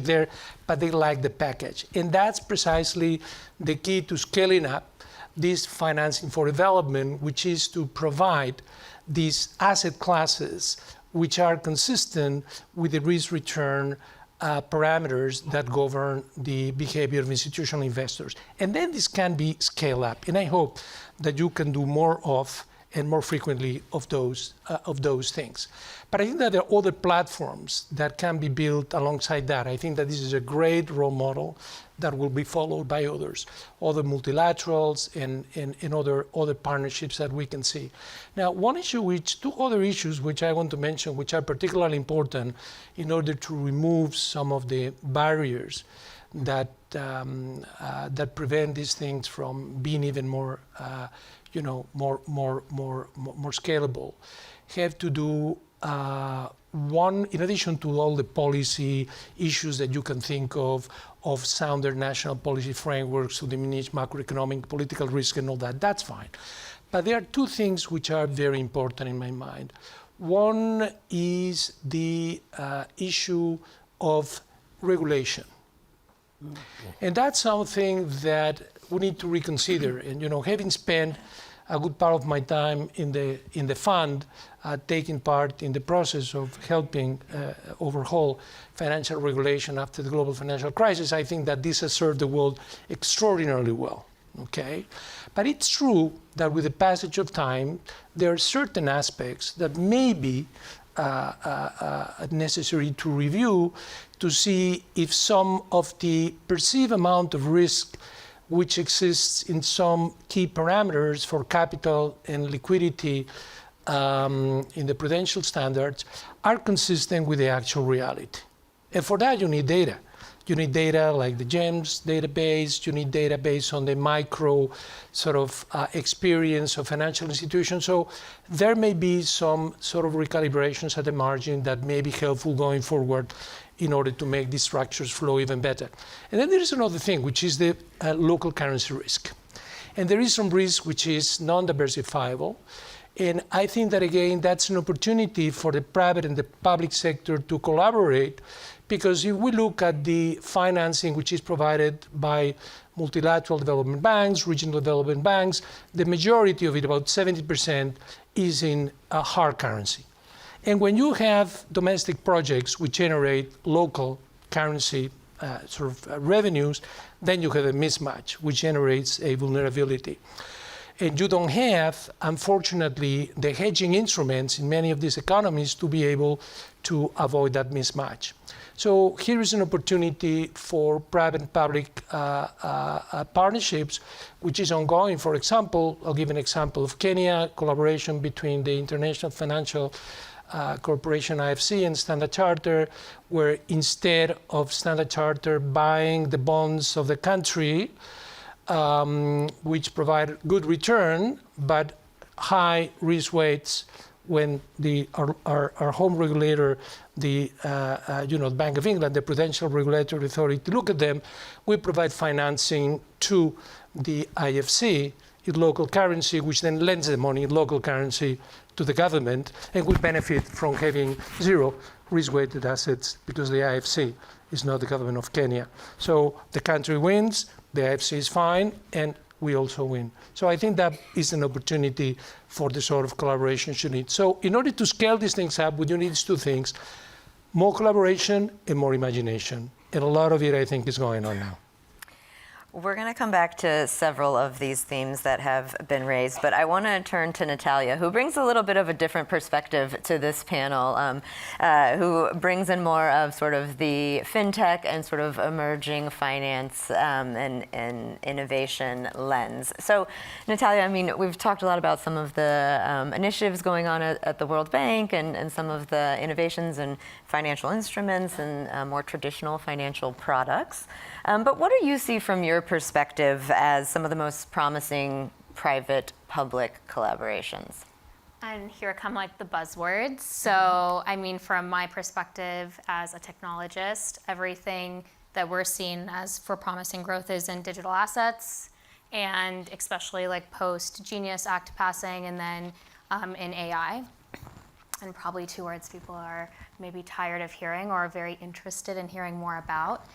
there, but they like the package. And that's precisely the key to scaling up this financing for development, which is to provide these asset classes which are consistent with the risk-return parameters that govern the behavior of institutional investors. And then this can be scaled up. And I hope that you can do more of and more frequently of those things. But I think that there are other platforms that can be built alongside that. I think that this is a great role model that will be followed by others, other multilaterals and other partnerships that we can see. Now, two other issues which I want to mention, which are particularly important in order to remove some of the barriers that prevent these things from being even more more scalable, have to do one, in addition to all the policy issues that you can think of sounder national policy frameworks to diminish macroeconomic political risk and all that, that's fine. But there are two things which are very important in my mind. One is the issue of regulation. And that's something that we need to reconsider. And having spent a good part of my time in the fund, taking part in the process of helping overhaul financial regulation after the global financial crisis, I think that this has served the world extraordinarily well. Okay, but it's true that with the passage of time, there are certain aspects that may be necessary to review to see if some of the perceived amount of risk which exists in some key parameters for capital and liquidity in the Prudential standards are consistent with the actual reality. And for that, you need data. You need data like the GEMS database. You need data based on the micro sort of experience of financial institutions. So there may be some sort of recalibrations at the margin that may be helpful going forward in order to make these structures flow even better. And then there is another thing, which is the local currency risk. And there is some risk which is non-diversifiable. And I think that, again, that's an opportunity for the private and the public sector to collaborate, because if we look at the financing which is provided by multilateral development banks, regional development banks, the majority of it, about 70%, is in a hard currency. And when you have domestic projects which generate local currency revenues, then you have a mismatch which generates a vulnerability. And you don't have, unfortunately, the hedging instruments in many of these economies to be able to avoid that mismatch. So here is an opportunity for private and public partnerships, which is ongoing. For example, I'll give an example of Kenya, collaboration between the International Financial Corporation, IFC, and Standard Chartered, where instead of Standard Chartered buying the bonds of the country, which provide good return, but high risk weights when our home regulator, the Bank of England, the Prudential Regulatory Authority, look at them, we provide financing to the IFC in local currency, which then lends the money in local currency to the government, and we benefit from having zero risk-weighted assets because the IFC is not the government of Kenya. So the country wins, the IFC is fine, and we also win. So I think that is an opportunity for the sort of collaboration you need. So in order to scale these things up, what you need is two things: more collaboration and more imagination. And a lot of it, I think, is going on now. We're going to come back to several of these themes that have been raised, but I want to turn to Natalya, who brings a little bit of a different perspective to this panel, who brings in more of sort of the fintech and sort of emerging finance and innovation lens. So, Natalya, I mean, we've talked a lot about some of the initiatives going on at the World Bank and some of the innovations in financial instruments and more traditional financial products. But what do you see from your perspective as some of the most promising private-public collaborations? And here come like the buzzwords. So, I mean, from my perspective as a technologist, everything that we're seeing as for promising growth is in digital assets, and especially like post-Genius Act passing, and then in AI. and probably two words people are maybe tired of hearing or are very interested in hearing more about.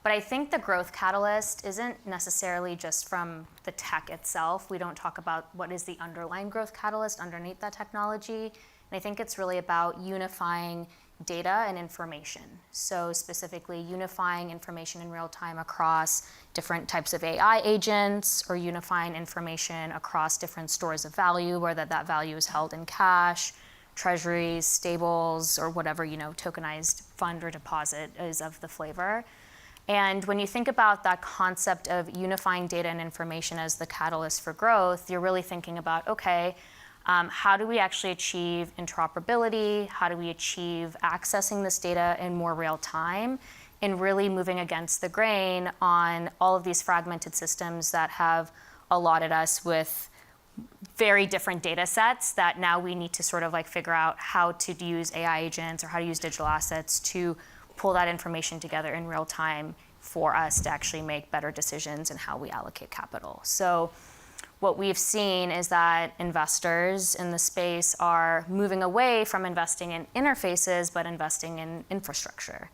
But I think the growth catalyst isn't necessarily just from the tech itself. We don't talk about what is the underlying growth catalyst underneath that technology. And I think it's really about unifying data and information. So specifically unifying information in real time across different types of AI agents, or unifying information across different stores of value, whether that value is held in cash, treasuries, stables, or whatever, tokenized fund or deposit is of the flavor. And when you think about that concept of unifying data and information as the catalyst for growth, you're really thinking about, okay, how do we actually achieve interoperability? How do we achieve accessing this data in more real time? And really moving against the grain on all of these fragmented systems that have allotted us with very different data sets that now we need to sort of figure out how to use AI agents or how to use digital assets to pull that information together in real time for us to actually make better decisions in how we allocate capital. So what we've seen is that investors in the space are moving away from investing in interfaces, but investing in infrastructure.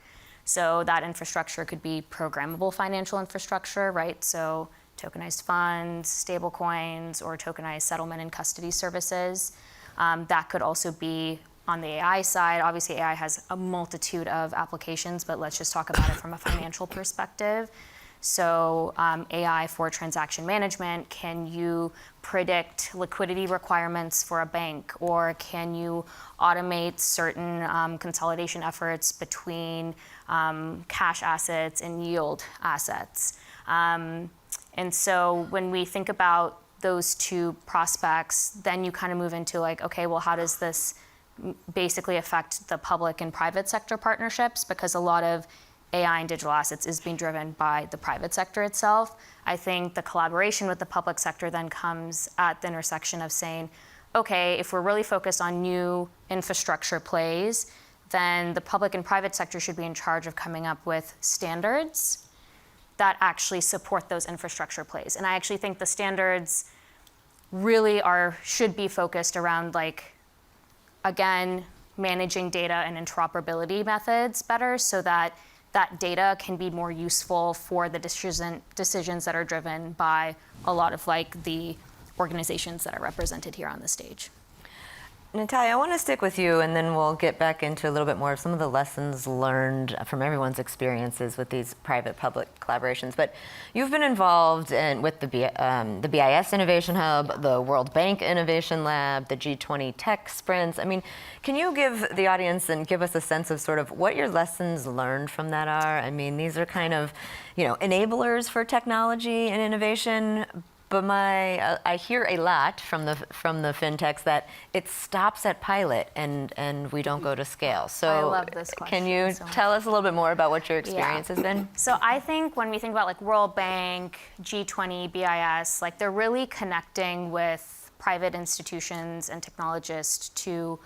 So that infrastructure could be programmable financial infrastructure, right? So tokenized funds, stable coins, or tokenized settlement and custody services. That could also be on the AI side. Obviously, AI has a multitude of applications, but let's just talk about it from a financial perspective. So AI for transaction management, can you predict liquidity requirements for a bank, or can you automate certain consolidation efforts between cash assets and yield assets? And so when we think about those two prospects, then you kind of move into okay, well, how does this basically affect the public and private sector partnerships? Because a lot of AI and digital assets is being driven by the private sector itself. I think the collaboration with the public sector then comes at the intersection of saying, okay, if we're really focused on new infrastructure plays, then the public and private sector should be in charge of coming up with standards that actually support those infrastructure plays. And I actually think the standards really should be focused around again, managing data and interoperability methods better so that that data can be more useful for the decisions that are driven by a lot of the organizations that are represented here on the stage. Natalya, I want to stick with you, and then we'll get back into a little bit more of some of the lessons learned from everyone's experiences with these private-public collaborations. But you've been involved with the BIS Innovation Hub, the World Bank Innovation Lab, the G20 Tech Sprints. I mean, can you give the audience and give us a sense of sort of what your lessons learned from that are? I mean, these are kind of, enablers for technology and innovation. But I hear a lot from the fintechs that it stops at pilot and we don't go to scale. So I love this question. Can you tell us a little bit more about what your experience has been? So I think when we think about World Bank, G20, BIS, they're really connecting with private institutions and technologists to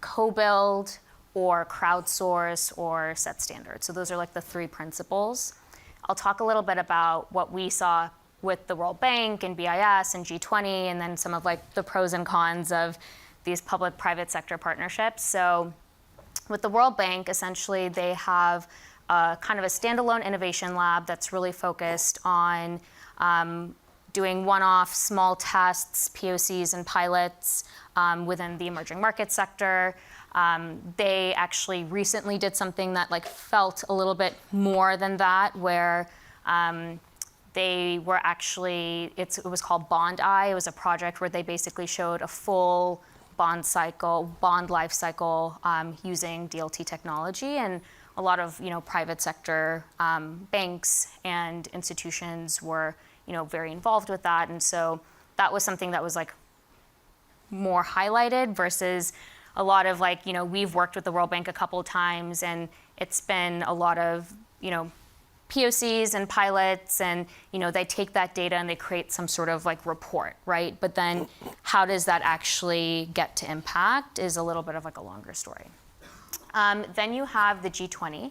co-build or crowdsource or set standards. So those are the three principles. I'll talk a little bit about what we saw with the World Bank and BIS and G20, and then some of the pros and cons of these public-private sector partnerships. So with the World Bank, essentially they have kind of a standalone innovation lab that's really focused on doing one-off small tests, POCs, and pilots within the emerging market sector. They actually recently did something that felt a little bit more than that, where they were actually, it was called Bond Eye. It was a project where they basically showed a full bond life cycle using DLT technology. And a lot of private sector banks and institutions were very involved with that. And so that was something that was more highlighted versus a lot of we've worked with the World Bank a couple of times, and it's been a lot of POCs and pilots, and they take that data and they create some sort of report, right? But then how does that actually get to impact is a little bit of a longer story. Then you have the G20.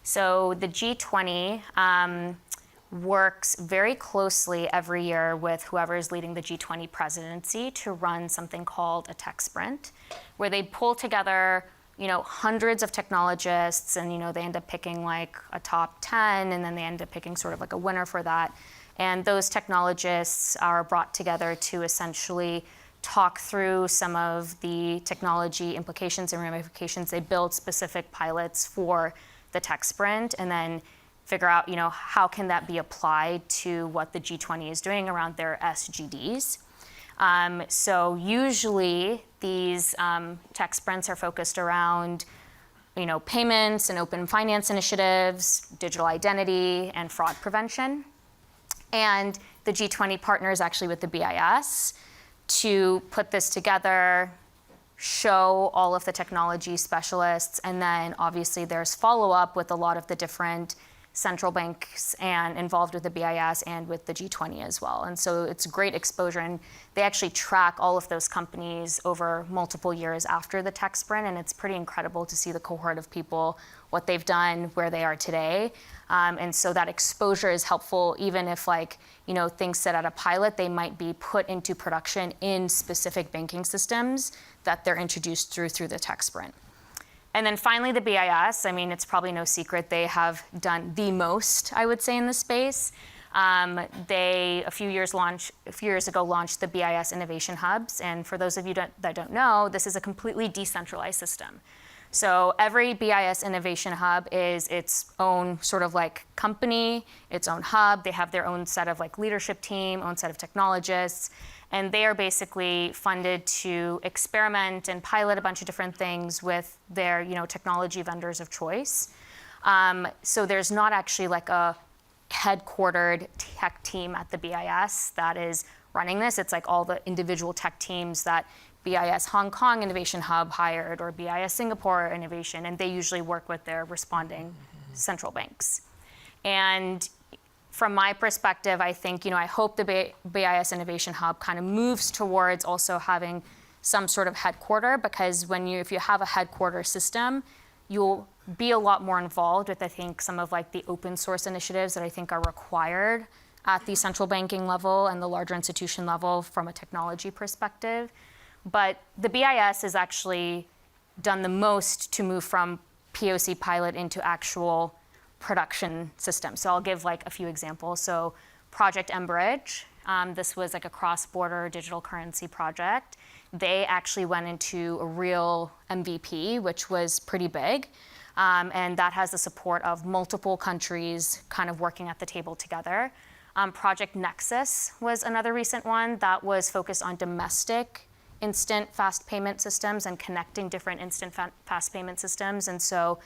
So the G20 works very closely every year with whoever is leading the G20 presidency to run something called a tech sprint, where they pull together, hundreds of technologists, and, they end up picking like a top 10, and then they end up picking sort of like a winner for that. And those technologists are brought together to essentially talk through some of the technology implications and ramifications. They build specific pilots for the tech sprint, and then figure out, how can that be applied to what the G20 is doing around their SGDs. So usually these tech sprints are focused around, payments and open finance initiatives, digital identity, and fraud prevention. And the G20 partners actually with the BIS to put this together, show all of the technology specialists, and then obviously there's follow-up with a lot of the different central banks and involved with the BIS and with the G20 as well. And so it's great exposure, and they actually track all of those companies over multiple years after the tech sprint, and it's pretty incredible to see the cohort of people, what they've done, where they are today. And so that exposure is helpful, even if things sit at a pilot, they might be put into production in specific banking systems that they're introduced through the tech sprint. And then finally, the BIS, it's probably no secret, they have done the most, I would say, in this space. They, a few years ago, launched the BIS Innovation Hubs. And for those of you that don't know, this is a completely decentralized system. So every BIS Innovation Hub is its own sort of like company, its own hub. They have their own set of leadership team, own set of technologists. And they are basically funded to experiment and pilot a bunch of different things with their, technology vendors of choice. So there's not actually a headquartered tech team at the BIS that is running this. It's all the individual tech teams that BIS Hong Kong Innovation Hub hired, or BIS Singapore Innovation, and they usually work with their responding central banks. And from my perspective, I think, I hope the BIS Innovation Hub kind of moves towards also having some sort of headquarter, because if you have a headquarter system, you'll be a lot more involved with, I think, some of the open source initiatives that I think are required at the central banking level and the larger institution level from a technology perspective. But the BIS has actually done the most to move from POC pilot into actual production systems. So I'll give a few examples. So Project Enbridge, this was a cross-border digital currency project. They actually went into a real MVP, which was pretty big. And that has the support of multiple countries kind of working at the table together. Project Nexus was another recent one that was focused on domestic instant fast payment systems and connecting different instant fast payment systems. And so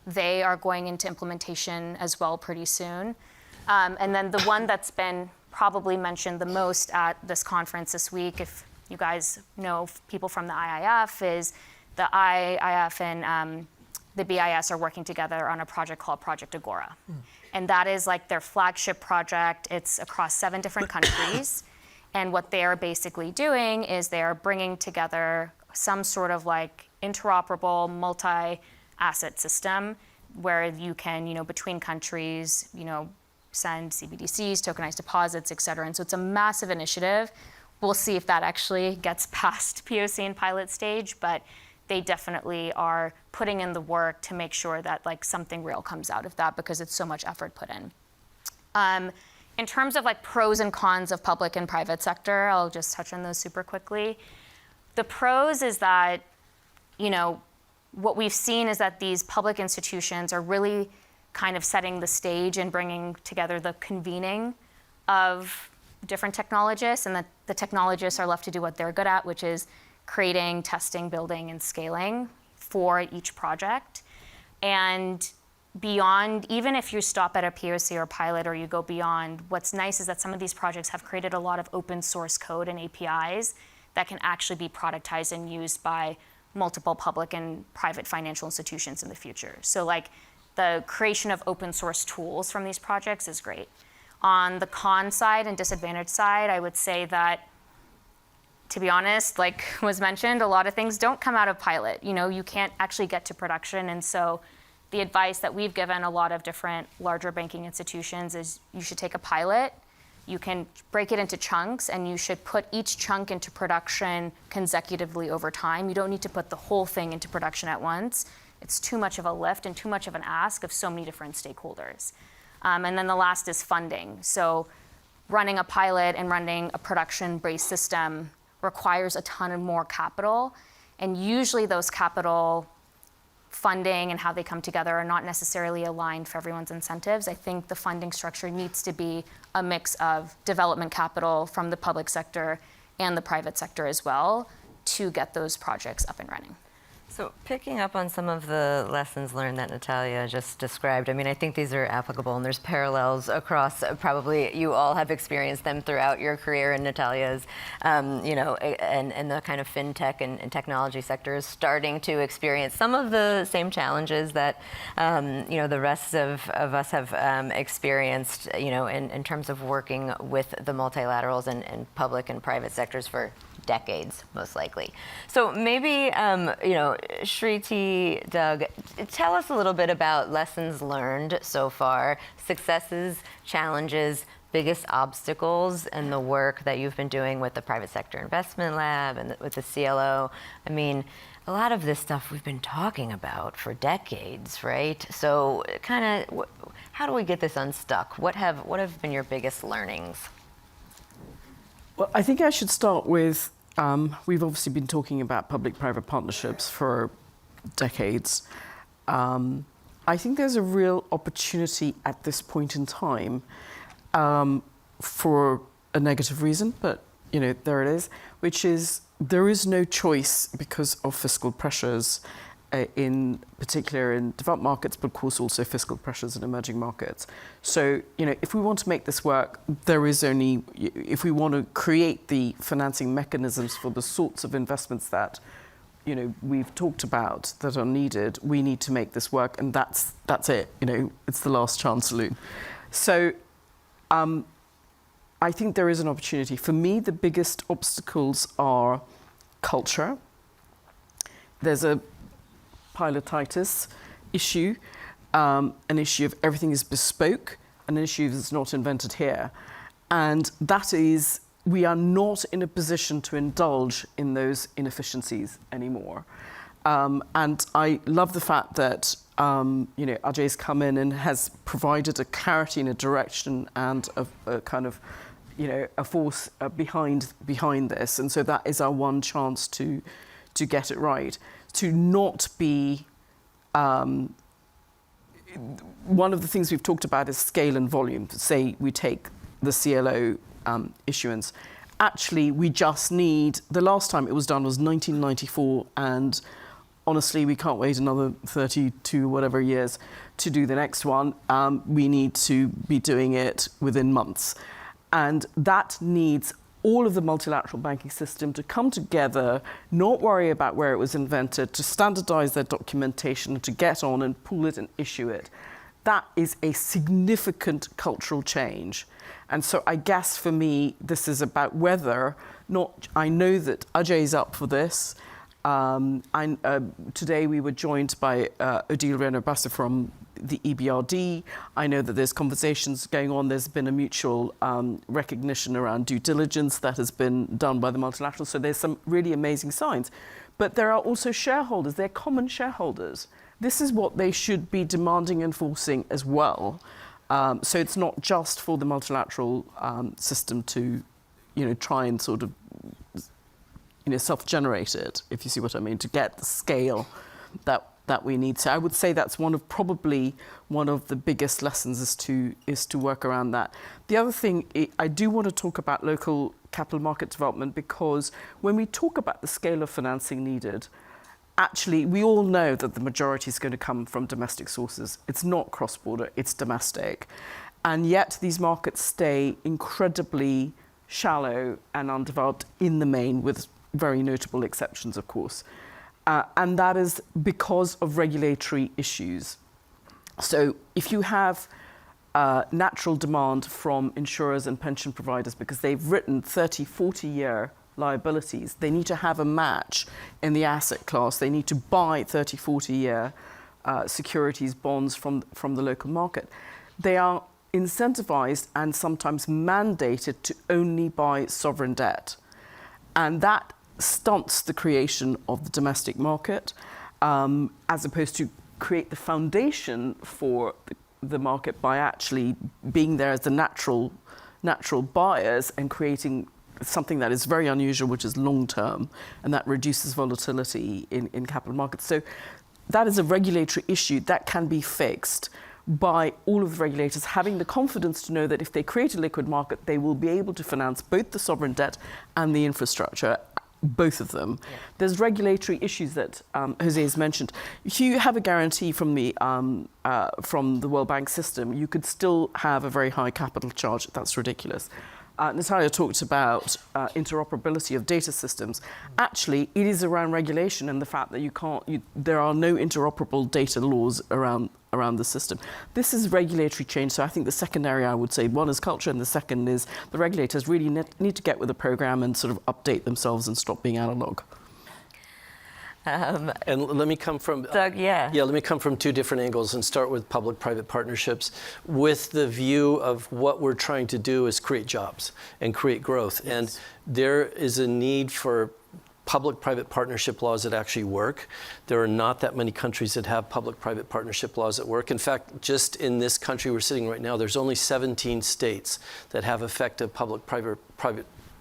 they are going into implementation as well pretty soon. And then the one that's been probably mentioned the most at this conference this week, if you guys know people from the IIF, is the IIF and the BIS are working together on a project called Project Agora. And that is their flagship project. It's across 7 different countries. And what they're basically doing is they're bringing together some sort of interoperable multi-asset system where you can, between countries, send CBDCs, tokenized deposits, et cetera. And so it's a massive initiative. We'll see if that actually gets past POC and pilot stage, but they definitely are putting in the work to make sure that something real comes out of that, because it's so much effort put in. In terms of pros and cons of public and private sector, I'll just touch on those super quickly. The pros is that, what we've seen is that these public institutions are really kind of setting the stage and bringing together the convening of different technologists, and that the technologists are left to do what they're good at, which is creating, testing, building, and scaling for each project. And beyond, even if you stop at a POC or pilot or you go beyond, what's nice is that some of these projects have created a lot of open source code and APIs that can actually be productized and used by multiple public and private financial institutions in the future. So the creation of open source tools from these projects is great. On the con side and disadvantage side, I would say that, to be honest, was mentioned, a lot of things don't come out of pilot. You can't actually get to production, and so the advice that we've given a lot of different larger banking institutions is you should take a pilot. You can break it into chunks, and you should put each chunk into production consecutively over time. You don't need to put the whole thing into production at once. It's too much of a lift and too much of an ask of so many different stakeholders. And then the last is funding. So running a pilot and running a production-based system requires a ton of more capital. And usually those capital funding and how they come together are not necessarily aligned for everyone's incentives. I think the funding structure needs to be a mix of development capital from the public sector and the private sector as well to get those projects up and running. So picking up on some of the lessons learned that Natalya just described, I mean, I think these are applicable, and there's parallels across, probably you all have experienced them throughout your career, and Natalya's, you know, and the kind of fintech and technology sector is starting to experience some of the same challenges that, you know, the rest of us have experienced, you know, in terms of working with the multilaterals and public and private sectors for decades, most likely. So maybe, you know, Shriti, Doug, tell us a little bit about lessons learned so far, successes, challenges, biggest obstacles, and the work that you've been doing with the Private Sector Investment Lab and with the CLO. I mean, a lot of this stuff we've been talking about for decades, right? So kind of, how do we get this unstuck? What have been your biggest learnings? Well, I think I should start with, we've obviously been talking about public-private partnerships for decades. I think there's a real opportunity at this point in time for a negative reason, but you know, there it is, which is there is no choice because of fiscal pressures in particular in developed markets, but of course also fiscal pressures in emerging markets. So, you know, if we want to make this work, there is only, if we want to create the financing mechanisms for the sorts of investments that, you know, we've talked about that are needed, we need to make this work, and that's it, you know, it's the last chance saloon. So, I think there is an opportunity. For me, the biggest obstacles are culture. There's a pilotitis issue, an issue of everything is bespoke, an issue that's not invented here. And that is, we are not in a position to indulge in those inefficiencies anymore. And I love the fact that, you know, Ajay's come in and has provided a clarity and a direction and a kind of, you know, a force behind this. And so that is our one chance to get it right. To not be, one of the things we've talked about is scale and volume. Say we take the CLO issuance. Actually, we just need, the last time it was done was 1994, and honestly, we can't wait another 32 whatever years to do the next one. We need to be doing it within months. And that needs all of the multilateral banking system to come together, not worry about where it was invented, to standardize their documentation, to get on and pull it and issue it. That is a significant cultural change. And so I guess for me, this is about whether, not, I know that Ajay is up for this. Today we were joined by Odile Reynaud-Basser from the EBRD. I know that there's conversations going on. There's been a mutual recognition around due diligence that has been done by the multilaterals. So there's some really amazing signs. But there are also shareholders. They're common shareholders. This is what they should be demanding and enforcing as well. So it's not just for the multilateral system to, you know, try and sort of, you know, self-generate it, if you see what I mean, to get the scale that we need. So I would say that's probably one of the biggest lessons is to work around that. The other thing, I do want to talk about local capital market development, because when we talk about the scale of financing needed, actually we all know that the majority is going to come from domestic sources. It's not cross-border, it's domestic. And yet these markets stay incredibly shallow and undeveloped in the main, with very notable exceptions, of course. And that is because of regulatory issues. So if you have natural demand from insurers and pension providers because they've written 30, 40-year liabilities, they need to have a match in the asset class. They need to buy 30, 40-year securities, bonds from the local market, they are incentivized and sometimes mandated to only buy sovereign debt. And that stunts the creation of the domestic market, as opposed to create the foundation for the market by actually being there as the natural buyers and creating something that is very unusual, which is long-term, and that reduces volatility in capital markets. So that is a regulatory issue that can be fixed by all of the regulators having the confidence to know that if they create a liquid market, they will be able to finance both the sovereign debt and the infrastructure, both of them. Yeah. There's regulatory issues that José has mentioned. If you have a guarantee from the World Bank system, you could still have a very high capital charge. That's ridiculous. Natalya talked about interoperability of data systems. Actually, it is around regulation and the fact that there are no interoperable data laws around the system. This is regulatory change. So I think the second area I would say, one is culture, and the second is the regulators really need to get with the program and sort of update themselves and stop being analog. And let me come from Doug, let me come from two different angles and start with public-private partnerships with the view of what we're trying to do is create jobs and create growth. Yes. And there is a need for public-private partnership laws that actually work. There are not that many countries that have public-private partnership laws that work. In fact, just in this country we're sitting right now, there's only 17 states that have effective public-private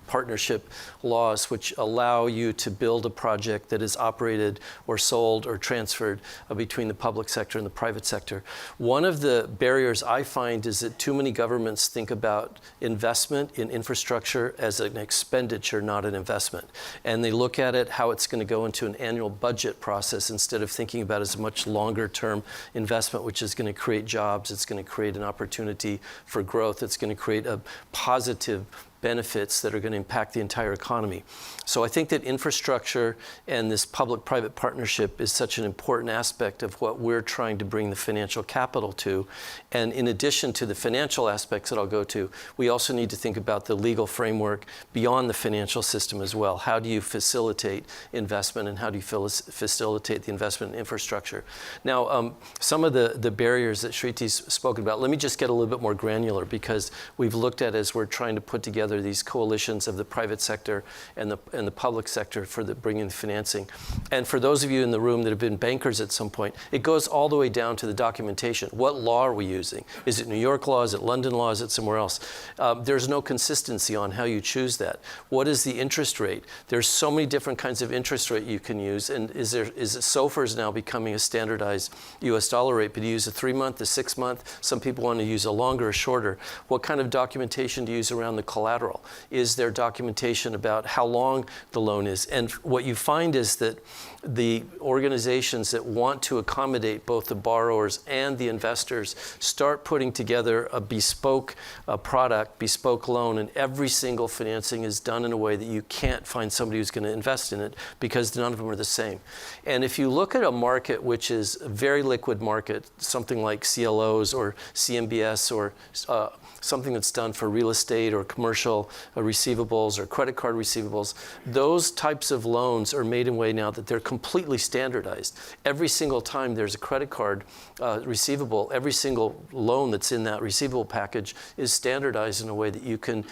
partnership laws which allow you to build a project that is operated or sold or transferred between the public sector and the private sector. One of the barriers I find is that too many governments think about investment in infrastructure as an expenditure, not an investment. And they look at it how it's going to go into an annual budget process instead of thinking about it as a much longer term investment, which is going to create jobs, it's going to create an opportunity for growth, it's going to create a positive benefits that are going to impact the entire economy. So I think that infrastructure and this public-private partnership is such an important aspect of what we're trying to bring the financial capital to. And in addition to the financial aspects that I'll go to, we also need to think about the legal framework beyond the financial system as well. How do you facilitate investment and how do you facilitate the investment in infrastructure? Now, some of the barriers that Shriti's spoken about, let me just get a little bit more granular because we've looked at as we're trying to put together these coalitions of the private sector and the public sector for bringing the financing. And for those of you in the room that have been bankers at some point, it goes all the way down to the documentation. What law are we using? Is it New York law? Is it London law? Is it somewhere else? There's no consistency on how you choose that. What is the interest rate? There's so many different kinds of interest rate you can use. And SOFR is now becoming a standardized US dollar rate, but you use a 3-month, a 6-month. Some people want to use a longer or shorter. What kind of documentation do you use around the collateral? Is there documentation about how long the loan is? And what you find is that the organizations that want to accommodate both the borrowers and the investors start putting together a bespoke product, bespoke loan, and every single financing is done in a way that you can't find somebody who's going to invest in it because none of them are the same. And if you look at a market which is a very liquid market, something like CLOs or CMBS or something that's done for real estate or commercial receivables or credit card receivables, those types of loans are made in a way now that they're completely standardized. Every single time there's a credit card receivable, every single loan that's in that receivable package is standardized in a way that you can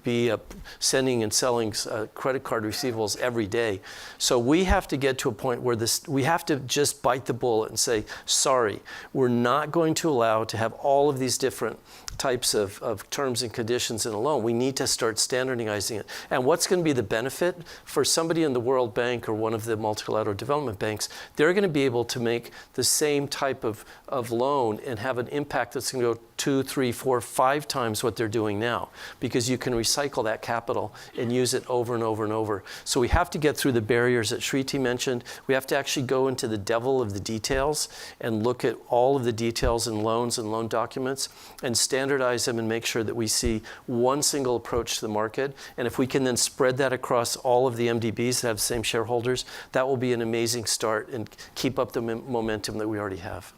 be sending and selling credit card receivables every day. So we have to get to a point where we have to just bite the bullet and say, sorry, we're not going to allow to have all of these different types of terms and conditions in a loan. We need to start standardizing it. And what's going to be the benefit for somebody in the World Bank or one of the multilateral development banks? They're going to be able to make the same type of loan and have an impact that's going to go 2, 3, 4, 5 times what they're doing now, because you can recycle that capital and use it over and over and over. So we have to get through the barriers that Shriti mentioned. We have to actually go into the devil of the details and look at all of the details in loans and loan documents and standardize them and make sure that we see one single approach to the market. And if we can then spread that across all of the MDBs that have the same shareholders, that will be an amazing start and keep up the momentum that we already have.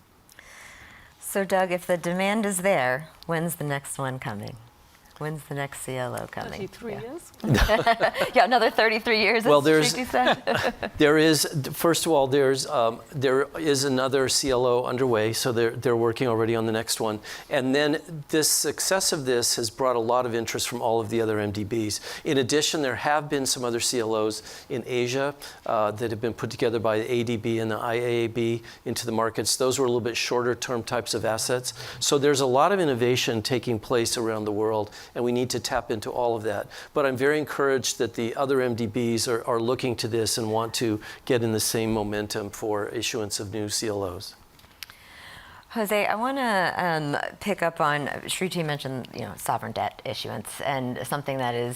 So Doug, if the demand is there, when's the next one coming? When's the next CLO coming? 33 years? Yeah, another 33 years, Well, as there's- Shriti said. There is, first of all, there is another CLO underway, so they're working already on the next one. And then the success of this has brought a lot of interest from all of the other MDBs. In addition, there have been some other CLOs in Asia that have been put together by the ADB and the IAAB into the markets. Those were a little bit shorter term types of assets. So there's a lot of innovation taking place around the world, and we need to tap into all of that. But I'm very encouraged that the other MDBs are looking to this and want to get in the same momentum for issuance of new CLOs. Jose, I want to pick up on, Shriti mentioned, sovereign debt issuance, and something that is,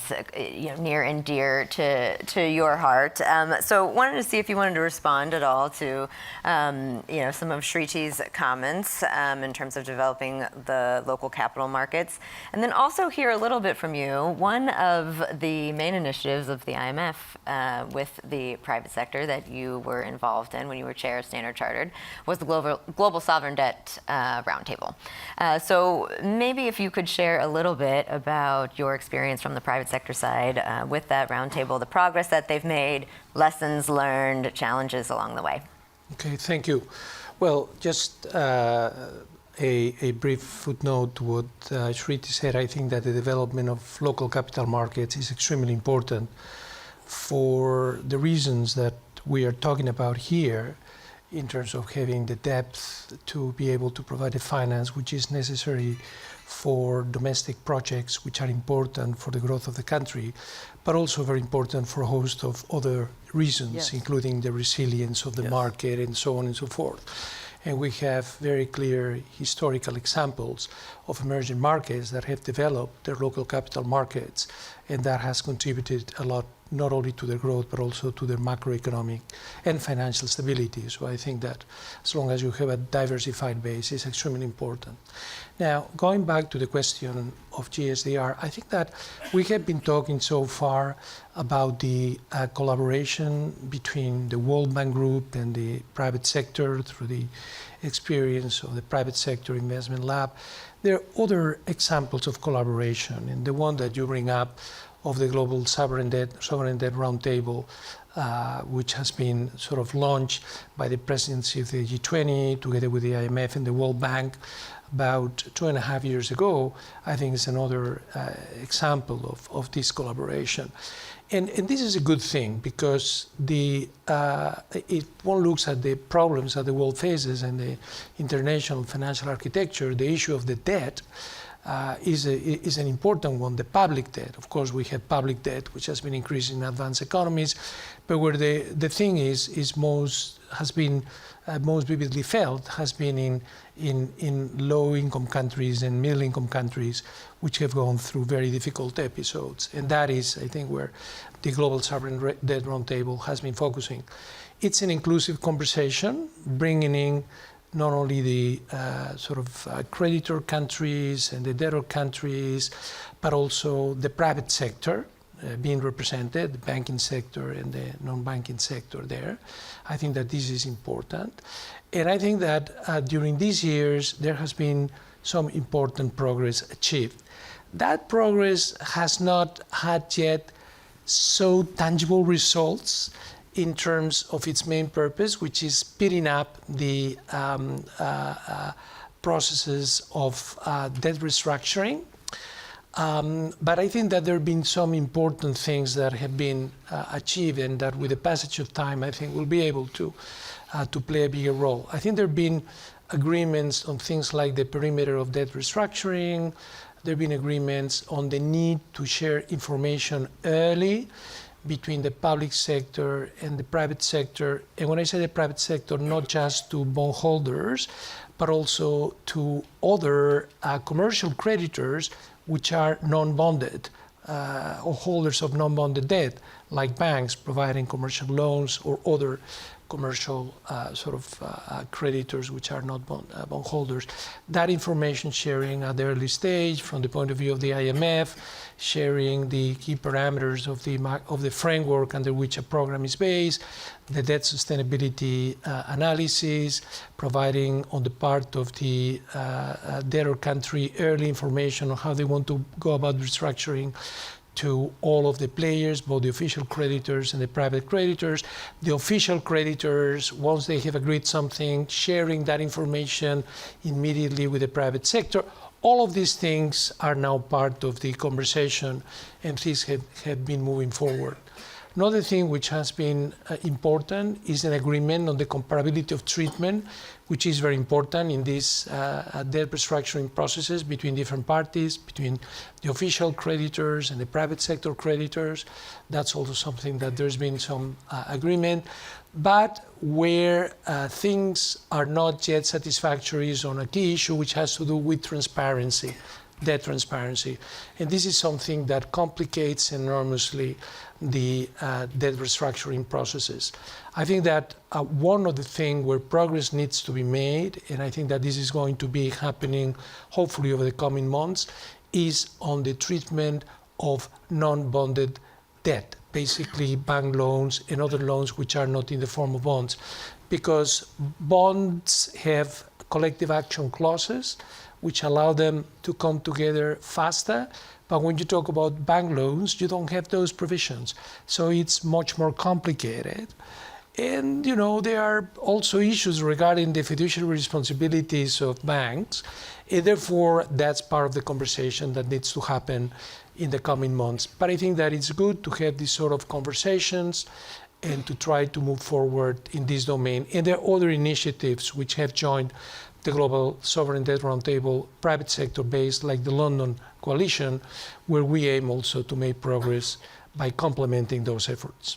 near and dear to your heart. So wanted to see if you wanted to respond at all to, some of Shriti's comments in terms of developing the local capital markets, and then also hear a little bit from you. One of the main initiatives of the IMF with the private sector that you were involved in when you were chair of Standard Chartered was the global sovereign debt roundtable. So maybe if you could share a little bit about your experience from the private sector side with that roundtable, the progress that they've made, lessons learned, challenges along the way. Okay, thank you. Well, just a brief footnote to what Shriti said. I think that the development of local capital markets is extremely important for the reasons that we are talking about here, in terms of having the depth to be able to provide the finance which is necessary for domestic projects which are important for the growth of the country, but also very important for a host of other reasons, Yes. including the resilience of the Yes. market and so on and so forth. And we have very clear historical examples of emerging markets that have developed their local capital markets, and that has contributed a lot, not only to their growth, but also to their macroeconomic and financial stability. So I think that as long as you have a diversified base, it's extremely important. Now, going back to the question of GSDR, I think that we have been talking so far about the collaboration between the World Bank Group and the private sector through the experience of the Private Sector Investment Lab. There are other examples of collaboration, and the one that you bring up of the Global Sovereign Debt Roundtable, which has been sort of launched by the presidency of the G20 together with the IMF and the World Bank about 2.5 years ago, I think is another example of this collaboration. And this is a good thing, because if one looks at the problems that the world faces and the international financial architecture, the issue of the debt is an important one, the public debt. Of course, we have public debt, which has been increasing in advanced economies, but where the thing is most vividly felt has been in low-income countries and middle-income countries, which have gone through very difficult episodes. And that is, I think, where the Global Sovereign Debt Roundtable has been focusing. It's an inclusive conversation, bringing in not only the creditor countries and the debtor countries, but also the private sector being represented, the banking sector and the non-banking sector there. I think that this is important. And I think that during these years, there has been some important progress achieved. That progress has not had yet so tangible results in terms of its main purpose, which is speeding up the processes of debt restructuring. But I think that there have been some important things that have been achieved, and that with the passage of time, I think we'll be able to play a bigger role. I think there have been agreements on things like the perimeter of debt restructuring. There have been agreements on the need to share information early between the public sector and the private sector. And when I say the private sector, not just to bondholders, but also to other commercial creditors which are non-bonded or holders of non-bonded debt, like banks providing commercial loans or other commercial creditors which are not bondholders. That information sharing at the early stage from the point of view of the IMF, sharing the key parameters of the framework under which a program is based, the debt sustainability analysis, providing on the part of the debtor country early information on how they want to go about restructuring to all of the players, both the official creditors and the private creditors. The official creditors, once they have agreed something, sharing that information immediately with the private sector. All of these things are now part of the conversation, and things have been moving forward. Another thing which has been important is an agreement on the comparability of treatment, which is very important in these debt restructuring processes between different parties, between the official creditors and the private sector creditors. That's also something that there's been some agreement. But where things are not yet satisfactory is on a key issue which has to do with transparency, debt transparency. And this is something that complicates enormously the debt restructuring processes. I think that one of the things where progress needs to be made, and I think that this is going to be happening hopefully over the coming months, is on the treatment of non-bonded debt, basically bank loans and other loans which are not in the form of bonds. Because bonds have collective action clauses which allow them to come together faster. But when you talk about bank loans, you don't have those provisions. So it's much more complicated. And, there are also issues regarding the fiduciary responsibilities of banks. And therefore, that's part of the conversation that needs to happen in the coming months. But I think that it's good to have these sort of conversations and to try to move forward in this domain. And there are other initiatives which have joined the Global Sovereign Debt Roundtable, private sector based, like the London Coalition, where we aim also to make progress by complementing those efforts.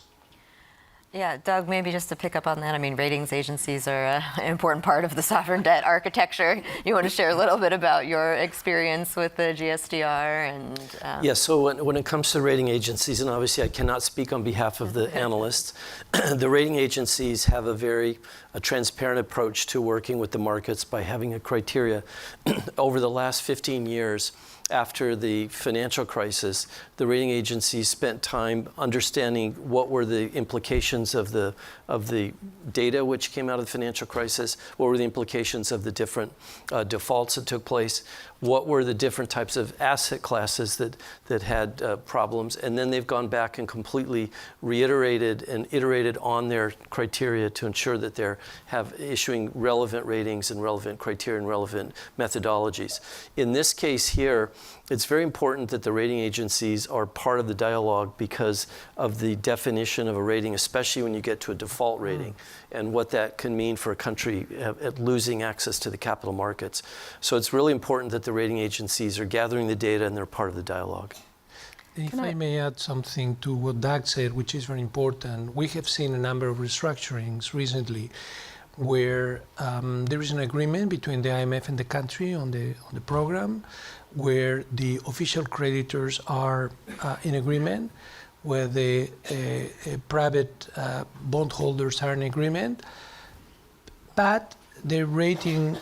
Yeah, Doug, maybe just to pick up on that, ratings agencies are an important part of the sovereign debt architecture. You want to share a little bit about your experience with the GSDR? And Yeah, so when it comes to rating agencies, and obviously I cannot speak on behalf of the analysts, the rating agencies have a very transparent approach to working with the markets by having a criteria. Over the last 15 years, after the financial crisis, the rating agencies spent time understanding what were the implications of the data which came out of the financial crisis, what were the implications of the different defaults that took place, what were the different types of asset classes that had problems, and then they've gone back and completely reiterated and iterated on their criteria to ensure that they're issuing relevant ratings and relevant criteria and relevant methodologies. In this case here, it's very important that the rating agencies are part of the dialogue because of the definition of a rating, especially when you get to a default rating, and what that can mean for a country losing access to the capital markets. So it's really important that the rating agencies are gathering the data and they're part of the dialogue. If I may add something to what Doug said, which is very important, we have seen a number of restructurings recently where there is an agreement between the IMF and the country on the program, where the official creditors are in agreement, where the private bondholders are in agreement, but the rating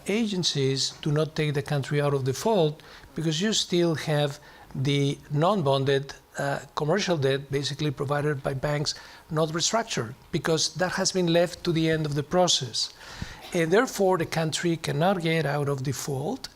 agencies do not take the country out of default because you still have the non-bonded commercial debt basically provided by banks not restructured, because that has been left to the end of the process. And therefore, the country cannot get out of default.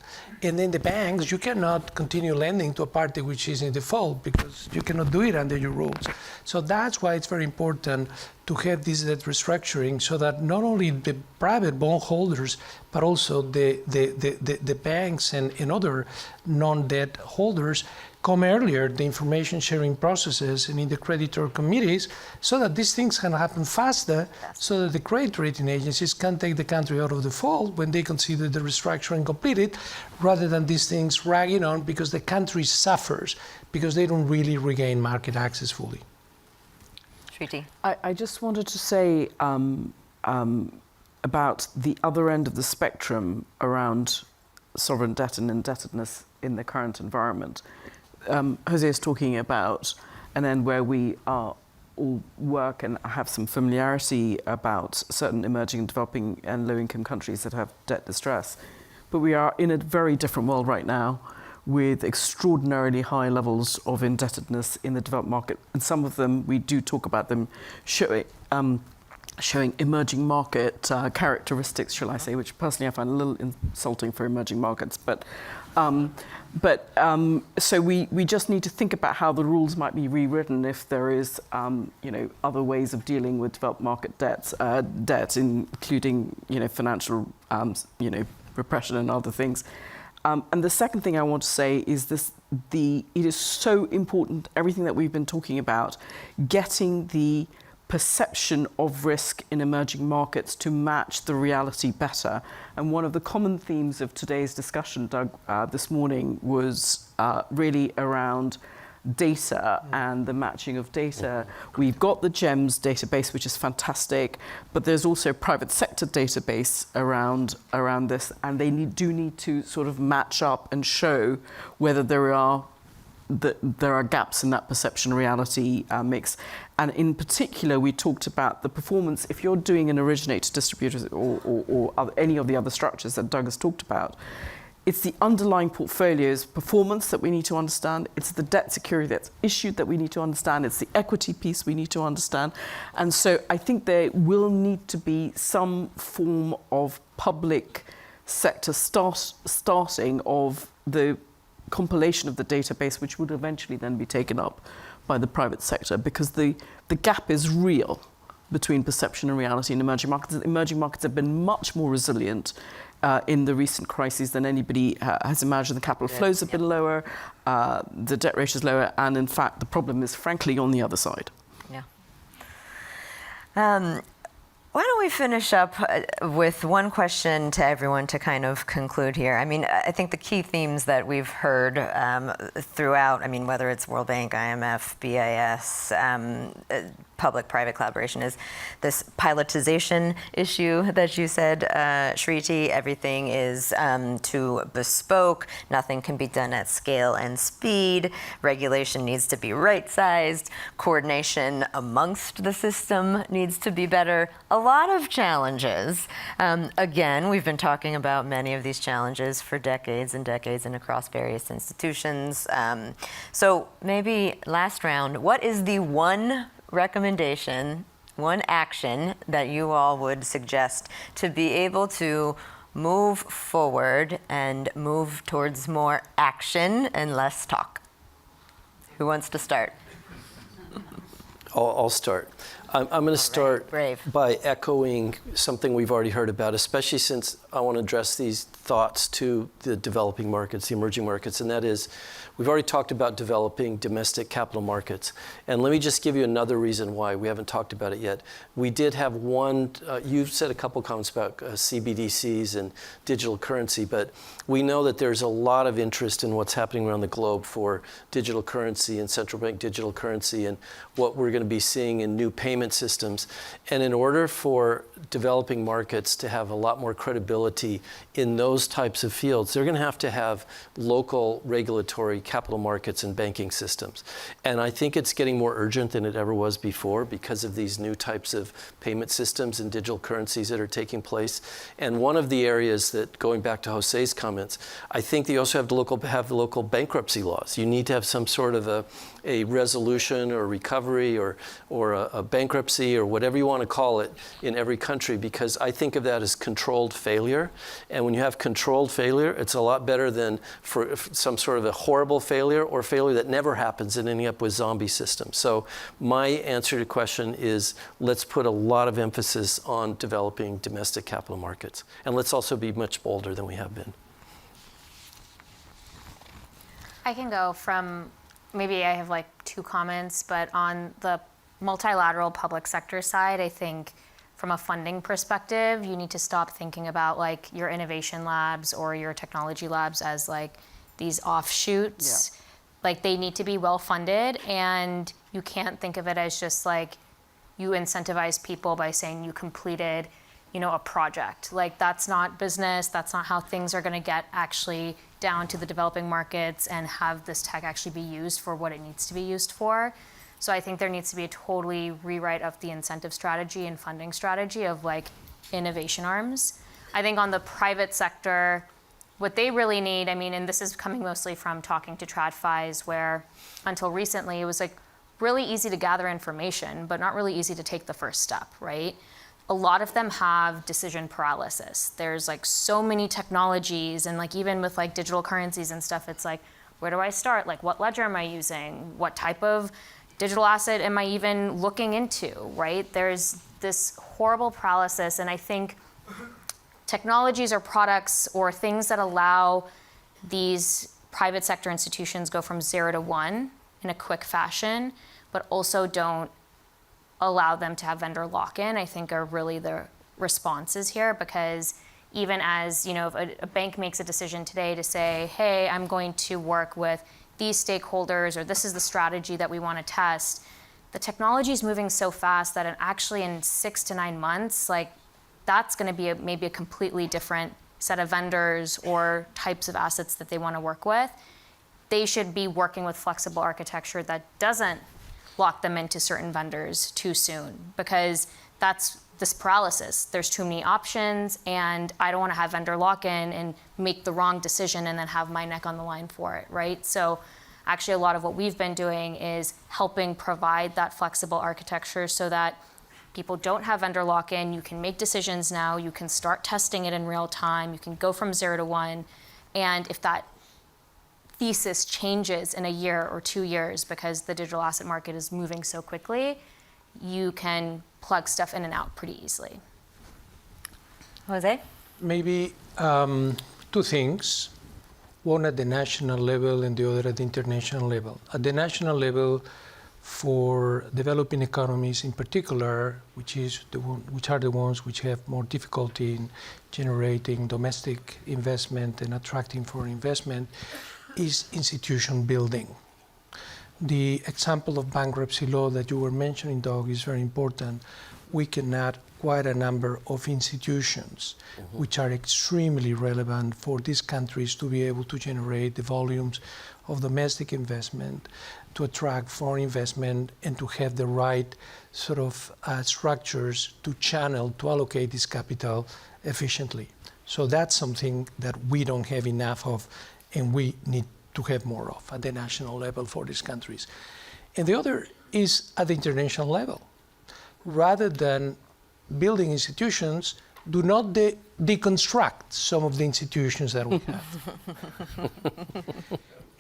And then the banks, you cannot continue lending to a party which is in default because you cannot do it under your rules. So that's why it's very important to have this debt restructuring so that not only the private bondholders, but also the banks and other non-debt holders come earlier, the information sharing processes and in the creditor committees, so that these things can happen faster, so that the credit rating agencies can take the country out of default when they consider the restructuring completed, rather than these things dragging on because the country suffers because they don't really regain market access fully. Shriti. I just wanted to say about the other end of the spectrum around sovereign debt and indebtedness in the current environment. José is talking about and then where we all work and have some familiarity about certain emerging and developing and low-income countries that have debt distress. But we are in a very different world right now with extraordinarily high levels of indebtedness in the developed market. And some of them, we do talk about them showing emerging market characteristics, shall I say, which personally I find a little insulting for emerging markets. So we just need to think about how the rules might be rewritten if there is, other ways of dealing with developed market debt, including, financial, repression and other things. And the second thing I want to say is it is so important, everything that we've been talking about, getting the perception of risk in emerging markets to match the reality better. And one of the common themes of today's discussion, Doug, this morning was really around data and the matching of data. We've got the GEMS database, which is fantastic, but there's also a private sector database around this, and they do need to sort of match up and show whether there are gaps in that perception reality mix. And in particular, we talked about the performance. If you're doing an originator distributor or any of the other structures that Doug has talked about, it's the underlying portfolio's performance that we need to understand. It's the debt security that's issued that we need to understand. It's the equity piece we need to understand. And so I think there will need to be some form of public sector starting of the compilation of the database, which would eventually then be taken up by the private sector, because the gap is real between perception and reality in emerging markets. Emerging markets have been much more resilient in the recent crises than anybody has imagined. The capital flows have been lower, the debt ratio is lower, and in fact, the problem is frankly on the other side. Yeah. Why don't we finish up with one question to everyone to kind of conclude here? I mean, I think the key themes that we've heard throughout, I mean, whether it's World Bank, IMF, BIS, public-private collaboration, is this pilotization issue that you said, Shriti. Everything is too bespoke. Nothing can be done at scale and speed. Regulation needs to be right-sized. Coordination amongst the system needs to be better. A lot of challenges. Again, we've been talking about many of these challenges for decades and decades and across various institutions. So maybe last round, what is the one recommendation, one action that you all would suggest to be able to move forward and move towards more action and less talk? Who wants to start? I'll start. I'm going to start by echoing something we've already heard about, especially since I want to address these thoughts to the developing markets, the emerging markets, and that is, we've already talked about developing domestic capital markets. And let me just give you another reason why we haven't talked about it yet. We did have one, you've said a couple comments about CBDCs and digital currency, but we know that there's a lot of interest in what's happening around the globe for digital currency and central bank digital currency and what we're going to be seeing in new payment systems. And in order for developing markets to have a lot more credibility in those types of fields, they're going to have local regulatory capital markets and banking systems. And I think it's getting more urgent than it ever was before because of these new types of payment systems and digital currencies that are taking place. And one of the areas that, going back to José's comments, I think they also have the local bankruptcy laws. You need to have some sort of a resolution or recovery or a bankruptcy or whatever you want to call it in every country, because I think of that as controlled failure. And when you have controlled failure, it's a lot better than for some sort of a horrible failure or failure that never happens and ending up with zombie systems. So my answer to the question is, let's put a lot of emphasis on developing domestic capital markets. And let's also be much bolder than we have been. I can go from, maybe I have like two comments, but on the multilateral public sector side, I think from a funding perspective, you need to stop thinking about like your innovation labs or your technology labs as like these offshoots. Yeah. Like they need to be well funded, and you can't think of it as just like you incentivize people by saying you completed, a project. Like that's not business. That's not how things are going to get actually down to the developing markets and have this tech actually be used for what it needs to be used for. So I think there needs to be a totally rewrite of the incentive strategy and funding strategy of like innovation arms. I think on the private sector, what they really need, I mean, and this is coming mostly from talking to TradFis, where until recently it was like really easy to gather information, but not really easy to take the first step, right? A lot of them have decision paralysis. There's like so many technologies, and like even with like digital currencies and stuff, it's like, where do I start? Like, what ledger am I using? What type of digital asset am I even looking into, right? There's this horrible paralysis, and I think technologies or products or things that allow these private sector institutions go from 0 to 1 in a quick fashion, but also don't allow them to have vendor lock-in, I think are really the responses here, because even as, you know, if a bank makes a decision today to say, hey, I'm going to work with these stakeholders, or this is the strategy that we want to test, the technology is moving so fast that actually in 6 to 9 months, like that's going to be maybe a completely different set of vendors or types of assets that they want to work with. They should be working with flexible architecture that doesn't lock them into certain vendors too soon, because that's this paralysis. There's too many options, and I don't want to have vendor lock-in and make the wrong decision and then have my neck on the line for it, right? So actually a lot of what we've been doing is helping provide that flexible architecture so that people don't have vendor lock-in. You can make decisions now. You can start testing it in real time. You can go from 0 to 1. And if that thesis changes in a year or 2 years because the digital asset market is moving so quickly, you can plug stuff in and out pretty easily. Jose? Maybe two things, one at the national level and the other at the international level. At the national level, for developing economies in particular, which are the ones which have more difficulty in generating domestic investment and attracting foreign investment, is institution building. The example of bankruptcy law that you were mentioning, Doug, is very important. We can add quite a number of institutions which are extremely relevant for these countries to be able to generate the volumes of domestic investment, to attract foreign investment, and to have the right sort of structures to channel, to allocate this capital efficiently. So that's something that we don't have enough of, and we need to have more of at the national level for these countries. And the other is at the international level. Rather than building institutions, do not deconstruct some of the institutions that we have.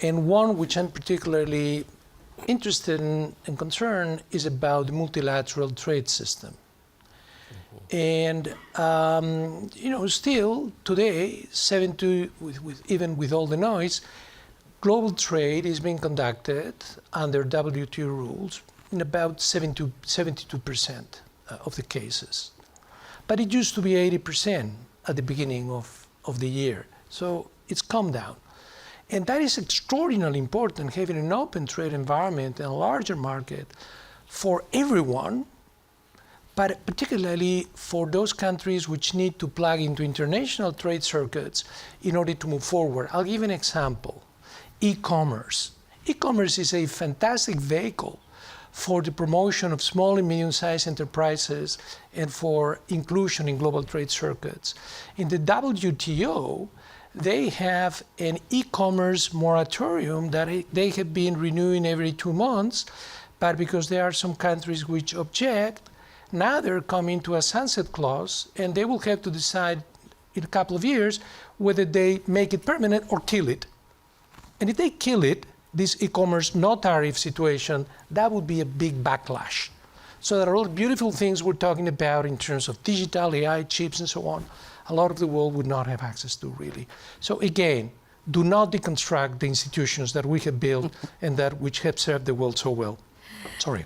And one which I'm particularly interested in and concerned is about the multilateral trade system. And still today, even with all the noise, global trade is being conducted under WTO rules in about 72% of the cases. But it used to be 80% at the beginning of the year. So it's come down. And that is extraordinarily important, having an open trade environment and a larger market for everyone, but particularly for those countries which need to plug into international trade circuits in order to move forward. I'll give an example. E-commerce. E-commerce is a fantastic vehicle for the promotion of small and medium-sized enterprises and for inclusion in global trade circuits. In the WTO, they have an e-commerce moratorium that they have been renewing every 2 months, but because there are some countries which object, now they're coming to a sunset clause, and they will have to decide in a couple of years whether they make it permanent or kill it. And if they kill it, this e-commerce no tariff situation, that would be a big backlash. So there are all the beautiful things we're talking about in terms of digital, AI, chips, and so on. A lot of the world would not have access to, really. So again, do not deconstruct the institutions that we have built and that which have served the world so well. Sorry.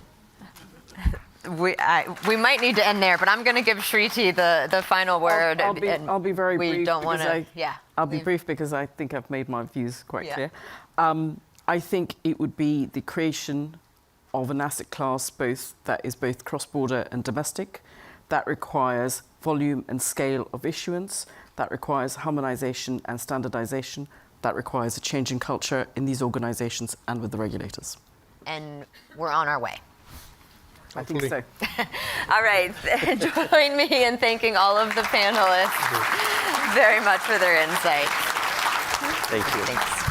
We might need to end there, but I'm going to give Shriti the final word. I'll be very brief. We don't want to. I'll be brief because I think I've made my views quite clear. I think it would be the creation of an asset class that is both cross-border and domestic, that requires volume and scale of issuance, that requires harmonization and standardization, that requires a change in culture in these organizations and with the regulators. and we're on our way. I think so. All right, join me in thanking all of the panelists very much for their insight. Thank you. Thanks.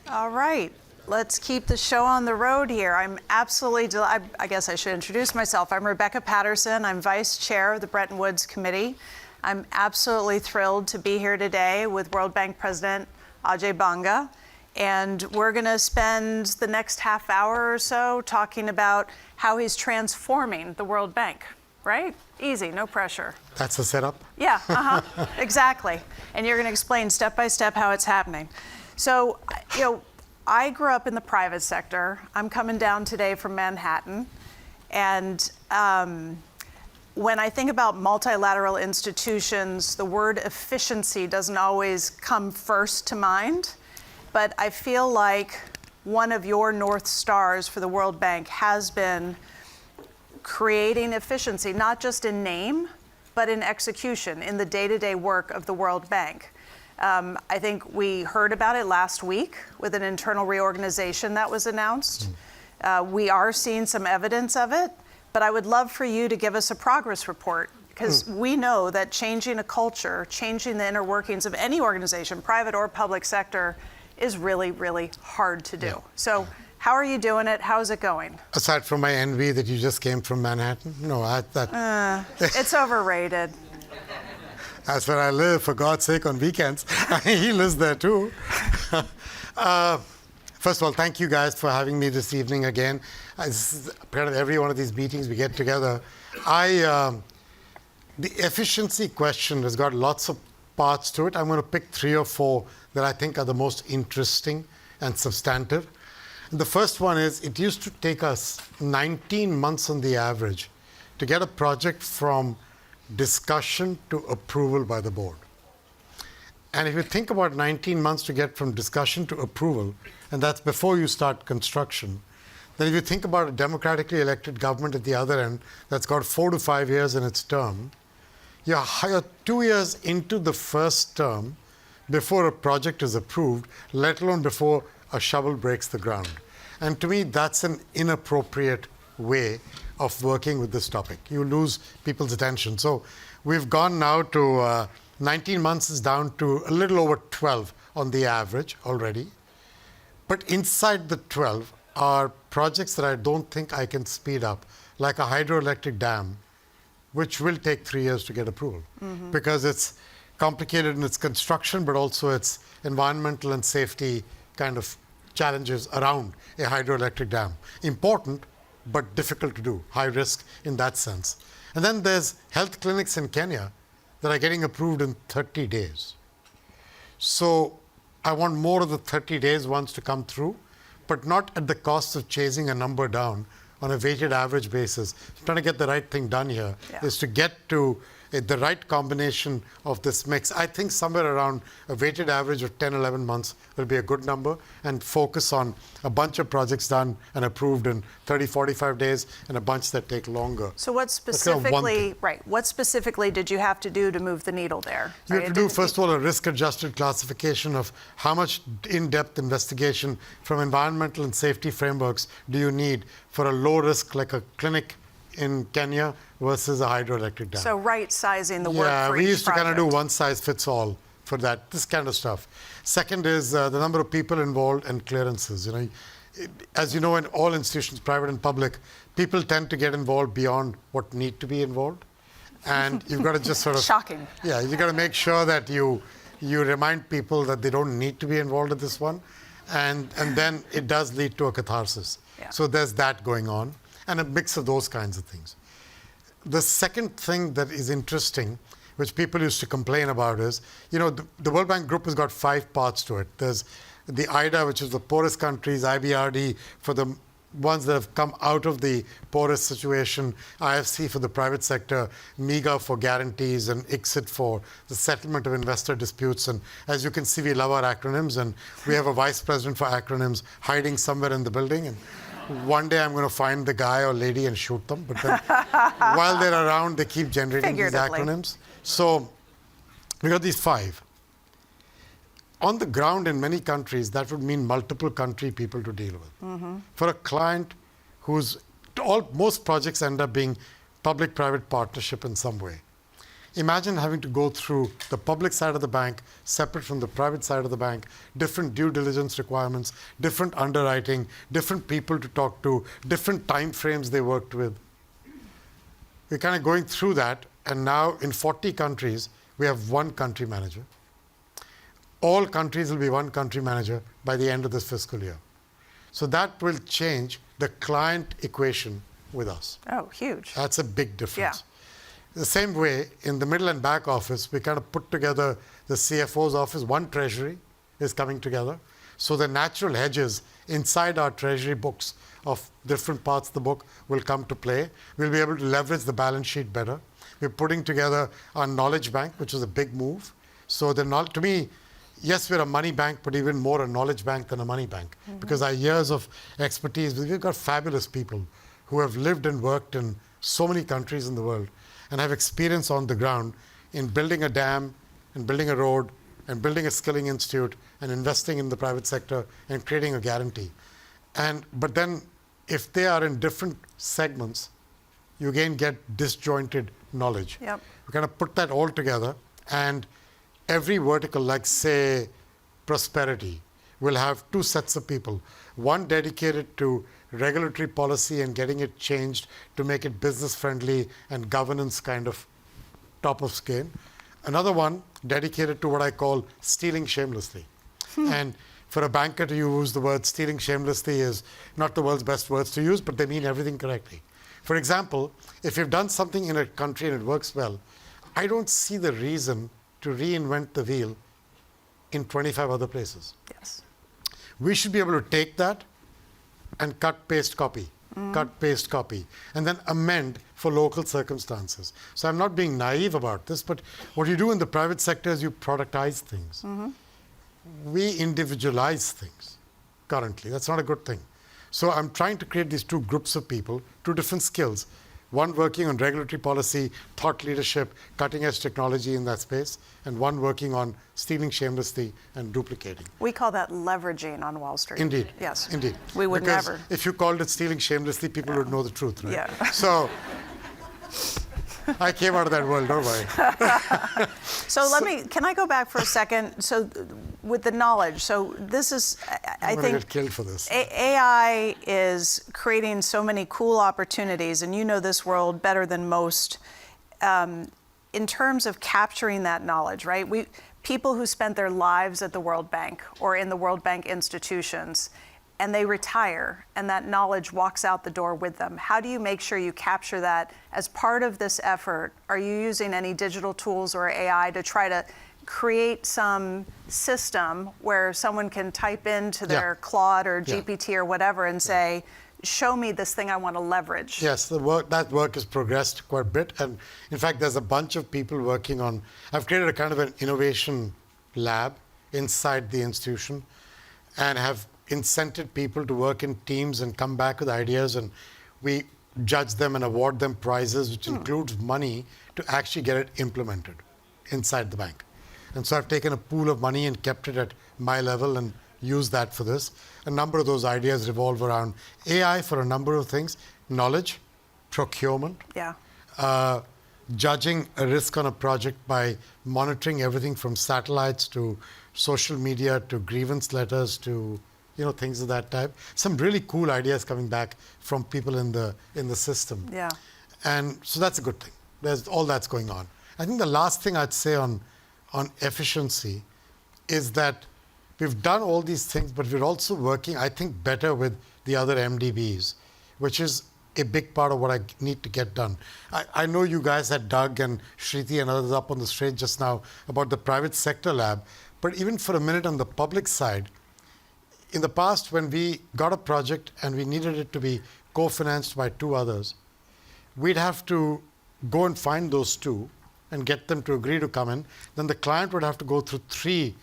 All right, let's keep the show on the road here. I'm absolutely delighted. I guess I should introduce myself. I'm Rebecca Patterson. I'm Vice Chair of the Bretton Woods Committee. I'm absolutely thrilled to be here today with World Bank President Ajay Banga. And we're going to spend the next half hour or so talking about how he's transforming the World Bank, right? Easy, no pressure. That's the setup? Yeah, exactly. And you're going to explain step by step how it's happening. So, I grew up in the private sector. I'm coming down today from Manhattan. And when I think about multilateral institutions, the word efficiency doesn't always come first to mind. But I feel like one of your North Stars for the World Bank has been creating efficiency, not just in name, but in execution, in the day-to-day work of the World Bank. I think we heard about it last week with an internal reorganization that was announced. We are seeing some evidence of it, but I would love for you to give us a progress report, because we know that changing a culture, changing the inner workings of any organization, private or public sector, is really, really hard to do. Yeah. So how are you doing it? How's it going? Aside from my envy that you just came from Manhattan? No, it's overrated. That's where I live, for God's sake, on weekends. He lives there too. First of all, thank you guys for having me this evening again. Part of every one of these meetings we get together. The efficiency question has got lots of parts to it. I'm going to pick 3 or 4 that I think are the most interesting and substantive. And the first one is, it used to take us 19 months on the average to get a project from discussion to approval by the board. And if you think about 19 months to get from discussion to approval, and that's before you start construction, then if you think about a democratically elected government at the other end that's got 4 to 5 years in its term, you're 2 years into the first term before a project is approved, let alone before a shovel breaks the ground. And to me, that's an inappropriate way of working with this topic. You lose people's attention. So we've gone now to 19 months is down to a little over 12 on the average already. But inside the 12 are projects that I don't think I can speed up, like a hydroelectric dam, which will take 3 years to get approval, because it's complicated in its construction, but also its environmental and safety kind of challenges around a hydroelectric dam. Important, but difficult to do, high risk in that sense. And then there's health clinics in Kenya that are getting approved in 30 days. So I want more of the 30 days ones to come through, but not at the cost of chasing a number down on a weighted average basis. Trying to get the right thing done here is to get to the right combination of this mix. I think somewhere around a weighted average of 10, 11 months will be a good number, and focus on a bunch of projects done and approved in 30, 45 days, and a bunch that take longer. So what specifically, what specifically did you have to do to move the needle there? You have to do, first of all, a risk-adjusted classification of how much in-depth investigation from environmental and safety frameworks do you need for a low risk, like a clinic in Kenya, versus a hydroelectric dam. So right-sizing the work Yeah, for we each used to kind of do project. one size fits all for that, this kind of stuff. Second is the number of people involved and clearances. As you know, in all institutions, private and public, people tend to get involved beyond what need to be involved. And you've got to just sort of... Shocking. Yeah, you've got to make sure that you remind people that they don't need to be involved in this one. And then it does lead to a catharsis. Yeah. So there's that going on, and a mix of those kinds of things. The second thing that is interesting, which people used to complain about, is, the World Bank Group has got 5 parts to it. There's the IDA, which is the poorest countries, IBRD for the ones that have come out of the poorest situation, IFC for the private sector, MEGA for guarantees, and ICSID for the settlement of investor disputes. And as you can see, we love our acronyms, and we have a vice president for acronyms hiding somewhere in the building. And one day I'm going to find the guy or lady and shoot them. But then while they're around, they keep generating these acronyms. So we got these 5. On the ground in many countries, that would mean multiple country people to deal with. For a client most projects end up being public-private partnership in some way. Imagine having to go through the public side of the bank, separate from the private side of the bank, different due diligence requirements, different underwriting, different people to talk to, different time frames they worked with. We're kind of going through that, and now in 40 countries, we have one country manager. All countries will be one country manager by the end of this fiscal year. So that will change the client equation with us. Oh, huge. That's a big difference. Yeah. The same way, in the middle and back office, we kind of put together the CFO's office. One treasury is coming together. So the natural hedges inside our treasury books of different parts of the book will come to play. We'll be able to leverage the balance sheet better. We're putting together our knowledge bank, which is a big move. So to me, yes, we're a money bank, but even more a knowledge bank than a money bank, because our years of expertise, we've got fabulous people who have lived and worked in so many countries in the world and have experience on the ground in building a dam, and building a road, and building a skilling institute, and investing in the private sector, and creating a guarantee. But then, if they are in different segments, you again get disjointed knowledge. Yep. We kind of put that all together, and every vertical, like say prosperity, will have 2 sets of people. One dedicated to regulatory policy and getting it changed to make it business friendly and governance kind of top of scale. Another one dedicated to what I call stealing shamelessly. And for a banker to use the word stealing shamelessly is not the world's best words to use, but they mean everything correctly. For example, if you've done something in a country and it works well, I don't see the reason to reinvent the wheel in 25 other places. Yes. We should be able to take that and cut, paste, copy, cut, paste, copy, and then amend for local circumstances. So I'm not being naive about this, but what you do in the private sector is you productize things. We individualize things currently. That's not a good thing. So I'm trying to create these two groups of people, two different skills. One working on regulatory policy, thought leadership, cutting edge technology in that space, and one working on stealing shamelessly and duplicating. We call that leveraging on Wall Street. Indeed. Yes. Indeed. We would because never. If you called it stealing shamelessly, people would know the truth, right? Yeah. So I came out of that world, don't worry. So can I go back for a second? So with the knowledge, so this is, I I'm going to think get killed for this. AI is creating so many cool opportunities, and you know this world better than most, in terms of capturing that knowledge, right? People who spent their lives at the World Bank or in the World Bank institutions, and they retire, and that knowledge walks out the door with them. How do you make sure you capture that as part of this effort? Are you using any digital tools or AI to try to create some system where someone can type into their Claude or GPT or whatever and say, show me this thing I want to leverage? Yes, that work has progressed quite a bit. And in fact, there's a bunch of people working on, I've created a kind of an innovation lab inside the institution and have incented people to work in teams and come back with ideas, and we judge them and award them prizes, which includes money to actually get it implemented inside the bank. And so I've taken a pool of money and kept it at my level and used that for this. A number of those ideas revolve around AI for a number of things: knowledge, procurement, judging a risk on a project by monitoring everything from satellites to social media to grievance letters to things of that type. Some really cool ideas coming back from people in the system. Yeah. And so that's a good thing. There's all that's going on. I think the last thing I'd say on efficiency is that we've done all these things, but we're also working, I think, better with the other MDBs, which is a big part of what I need to get done. I know you guys had Doug and Shriti and others up on the stage just now about the private sector lab, but even for a minute on the public side, in the past, when we got a project and we needed it to be co-financed by two others, we'd have to go and find those two and get them to agree to come in. Then the client would have to go through 3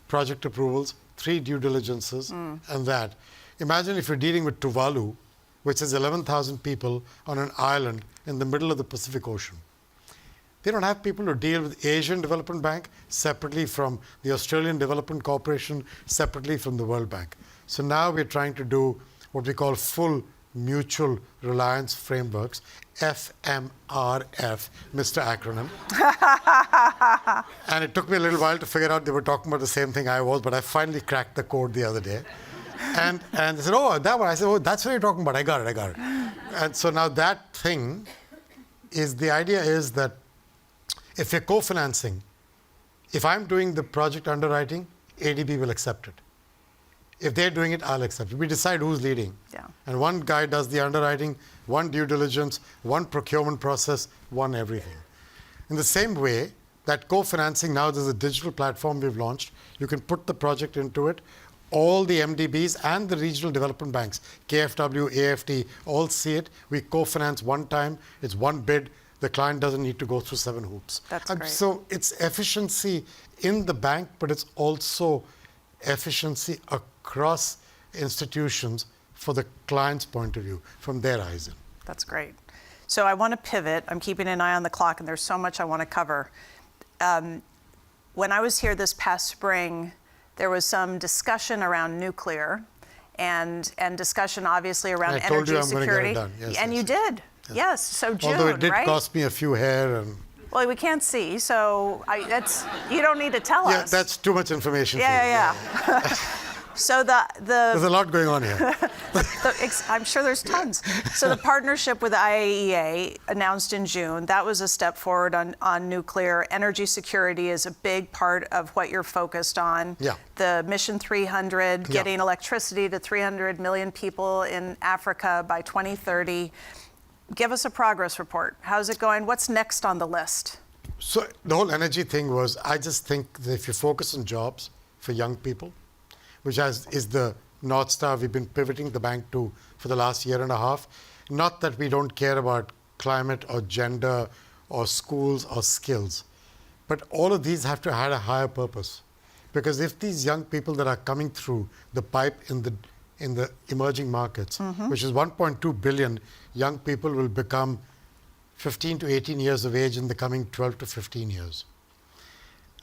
project approvals, 3 due diligences, and that. Imagine if you're dealing with Tuvalu, which is 11,000 people on an island in the middle of the Pacific Ocean. They don't have people to deal with Asian Development Bank separately from the Australian Development Corporation, separately from the World Bank. So now we're trying to do what we call full mutual reliance frameworks, FMRF, Mr. Acronym. And it took me a little while to figure out they were talking about the same thing I was, but I finally cracked the code the other day. And they said, oh, that one. I said, oh, that's what you're talking about. I got it. And so now that thing is, the idea is that if you're co-financing, if I'm doing the project underwriting, ADB will accept it. If they're doing it, I'll accept it. We decide who's leading. Yeah. And one guy does the underwriting, one due diligence, one procurement process, one everything. In the same way, that co-financing, now there's a digital platform we've launched. You can put the project into it. All the MDBs and the regional development banks, KFW, AFT, all see it. We co-finance one time. It's one bid. The client doesn't need to go through 7 hoops. That's great. So it's efficiency in the bank, but it's also efficiency across institutions for the client's point of view, from their eyes in. That's great. So I want to pivot. I'm keeping an eye on the clock, and there's so much I want to cover. When I was here this past spring, there was some discussion around nuclear and discussion obviously around I told energy you I'm security. Going to get it done. Yes, and you did. Yes. So June, although it did right? cost me a few hair and. Well, we can't see, so you don't need to tell us. Yeah, that's too much information. Yeah. So There's a lot going on here. I'm sure there's tons. So the partnership with IAEA announced in June, that was a step forward on nuclear. Energy security is a big part of what you're focused on. Yeah. The Mission 300, Yeah. getting electricity to 300 million people in Africa by 2030. Give us a progress report. How's it going? What's next on the list? So the whole energy thing was, I just think that if you focus on jobs for young people, which is the North Star we've been pivoting the bank to for the last year and a half. Not that we don't care about climate or gender or schools or skills, but all of these have to have a higher purpose. Because if these young people that are coming through the pipe in the emerging markets, which is 1.2 billion young people will become 15 to 18 years of age in the coming 12 to 15 years.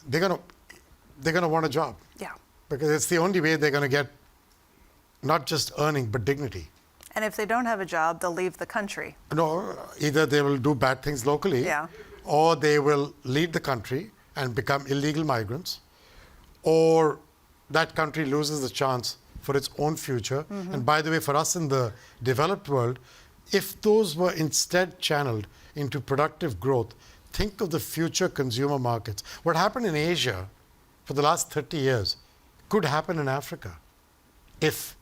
They're gonna want a job. Yeah. Because it's the only way they're going to get not just earning, but dignity. And if they don't have a job, they'll leave the country. No, either they will do bad things locally, Yeah. or they will leave the country and become illegal migrants, or that country loses the chance for its own future. And by the way, for us in the developed world, if those were instead channeled into productive growth, think of the future consumer markets. What happened in Asia for the last 30 years could happen in Africa if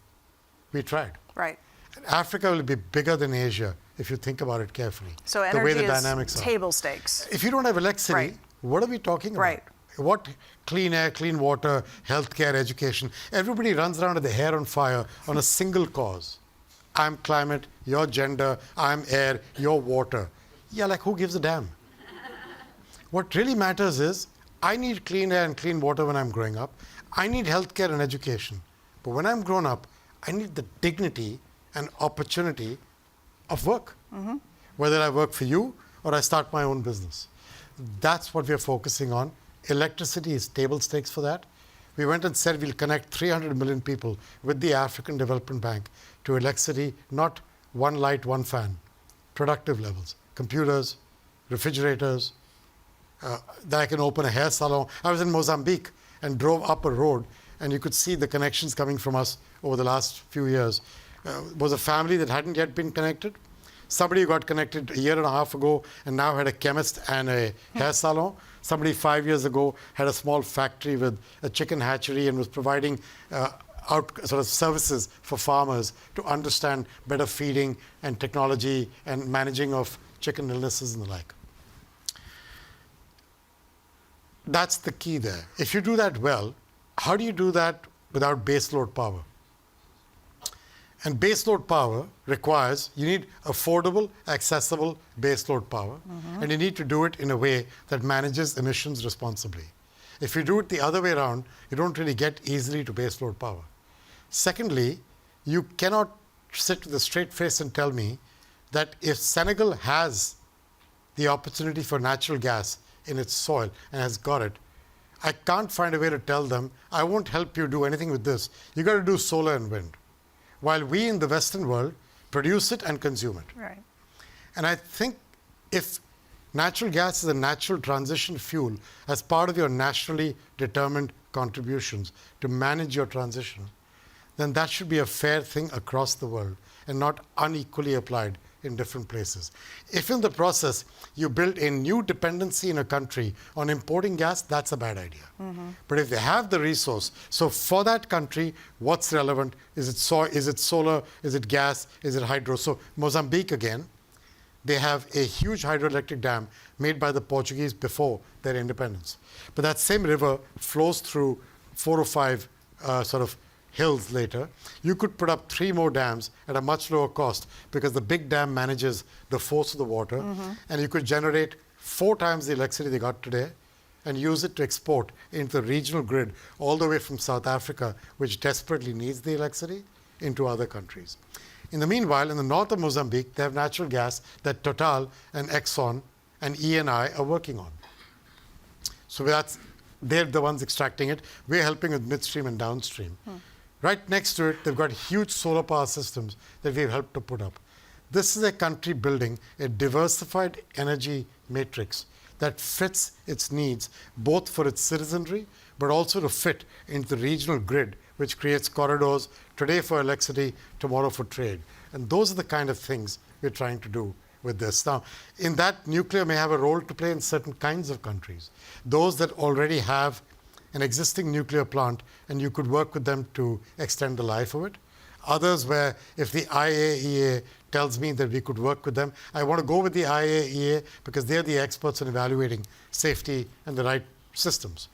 we tried. Right. Africa will be bigger than Asia if you think about it carefully. So the way energy the is dynamics table stakes. If you don't have electricity, Right. what are we talking about? Right. What clean air, clean water, healthcare, education? Everybody runs around with their hair on fire on a single cause. I'm climate, you're gender, I'm air, you're water. Yeah, like who gives a damn? What really matters is I need clean air and clean water when I'm growing up. I need healthcare and education. But when I'm grown up, I need the dignity and opportunity of work. Whether I work for you or I start my own business. That's what we're focusing on. Electricity is table stakes for that. We went and said we'll connect 300 million people with the African Development Bank to electricity, not one light, one fan, productive levels. Computers, refrigerators, that I can open a hair salon. I was in Mozambique and drove up a road, and you could see the connections coming from us over the last few years. Was a family that hadn't yet been connected. Somebody who got connected a year and a half ago and now had a chemist and a hair salon. Somebody 5 years ago had a small factory with a chicken hatchery and was providing sort of services for farmers to understand better feeding and technology and managing of chicken illnesses and the like. That's the key there. If you do that well, how do you do that without baseload power? And baseload power requires, you need affordable, accessible baseload power, and you need to do it in a way that manages emissions responsibly. If you do it the other way around, you don't really get easily to baseload power. Secondly, you cannot sit with a straight face and tell me that if Senegal has the opportunity for natural gas in its soil and has got it, I can't find a way to tell them, I won't help you do anything with this. You got to do solar and wind. While we in the Western world produce it and consume it. Right. And I think if natural gas is a natural transition fuel as part of your nationally determined contributions to manage your transition, then that should be a fair thing across the world and not unequally applied in different places. If in the process you build a new dependency in a country on importing gas, that's a bad idea. But if they have the resource, so for that country, what's relevant? Is it soil? Is it solar? Is it gas? Is it hydro? So Mozambique again, they have a huge hydroelectric dam made by the Portuguese before their independence. But that same river flows through 4 or 5 sort of hills later. You could put up 3 more dams at a much lower cost because the big dam manages the force of the water, and you could generate 4 times the electricity they got today and use it to export into the regional grid all the way from South Africa, which desperately needs the electricity, into other countries. In the meanwhile, in the north of Mozambique, they have natural gas that Total and Exxon and Eni are working on. So they're the ones extracting it. We're helping with midstream and downstream. Right next to it, they've got huge solar power systems that we've helped to put up. This is a country building a diversified energy matrix that fits its needs, both for its citizenry, but also to fit into the regional grid which creates corridors today for electricity, tomorrow for trade. And those are the kind of things we're trying to do with this. Now, in that, nuclear may have a role to play in certain kinds of countries. Those that already have an existing nuclear plant, and you could work with them to extend the life of it. Others where if the IAEA tells me that we could work with them, I want to go with the IAEA because they're the experts in evaluating safety and the right systems.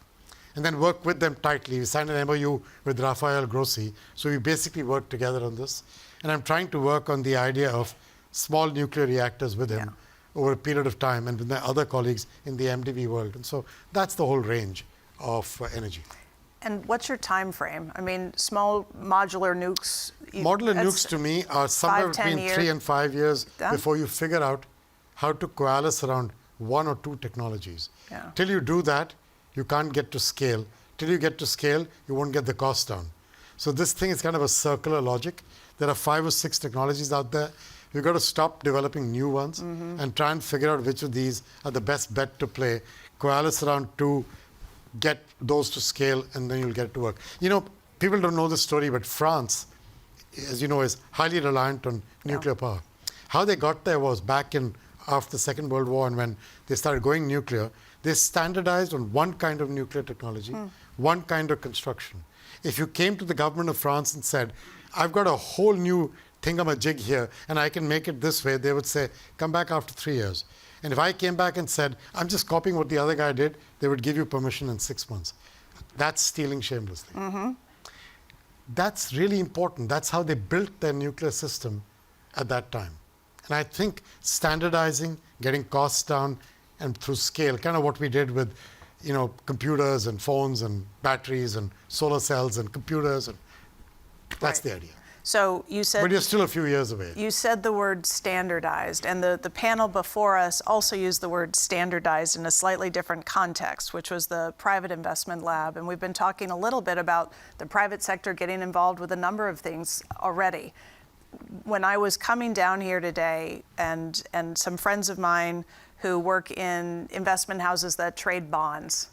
And then work with them tightly. We signed an MOU with Rafael Grossi, so we basically work together on this. And I'm trying to work on the idea of small nuclear reactors with him over a period of time and with my other colleagues in the MDB world. And so that's the whole range of energy. And what's your time frame? I mean, small modular nukes. Modular nukes to me are somewhere 5, 10 between years. 3 and 5 years Done. before you figure out how to coalesce around one or two technologies. Yeah. Till you do that, you can't get to scale. Till you get to scale, you won't get the cost down. So this thing is kind of a circular logic. There are 5 or 6 technologies out there. We've got to stop developing new ones and try and figure out which of these are the best bet to play, coalesce around 2, get those to scale, and then you'll get it to work. You know, people don't know this story, but France, as you know, is highly reliant on nuclear power. How they got there was back in after the Second World War, and when they started going nuclear, they standardized on one kind of nuclear technology, one kind of construction. If you came to the government of France and said, I've got a whole new thingamajig here, and I can make it this way, they would say, come back after 3 years. And if I came back and said, I'm just copying what the other guy did, they would give you permission in 6 months. That's stealing shamelessly. That's really important. That's how they built their nuclear system at that time. And I think standardizing, getting costs down, and through scale, kind of what we did with, you know, computers and phones and batteries and solar cells and computers, and that's the idea. So you said. But you're still a few years away. You said the word standardized, and the panel before us also used the word standardized in a slightly different context, which was the private investment lab. And we've been talking a little bit about the private sector getting involved with a number of things already. When I was coming down here today, and some friends of mine who work in investment houses that trade bonds,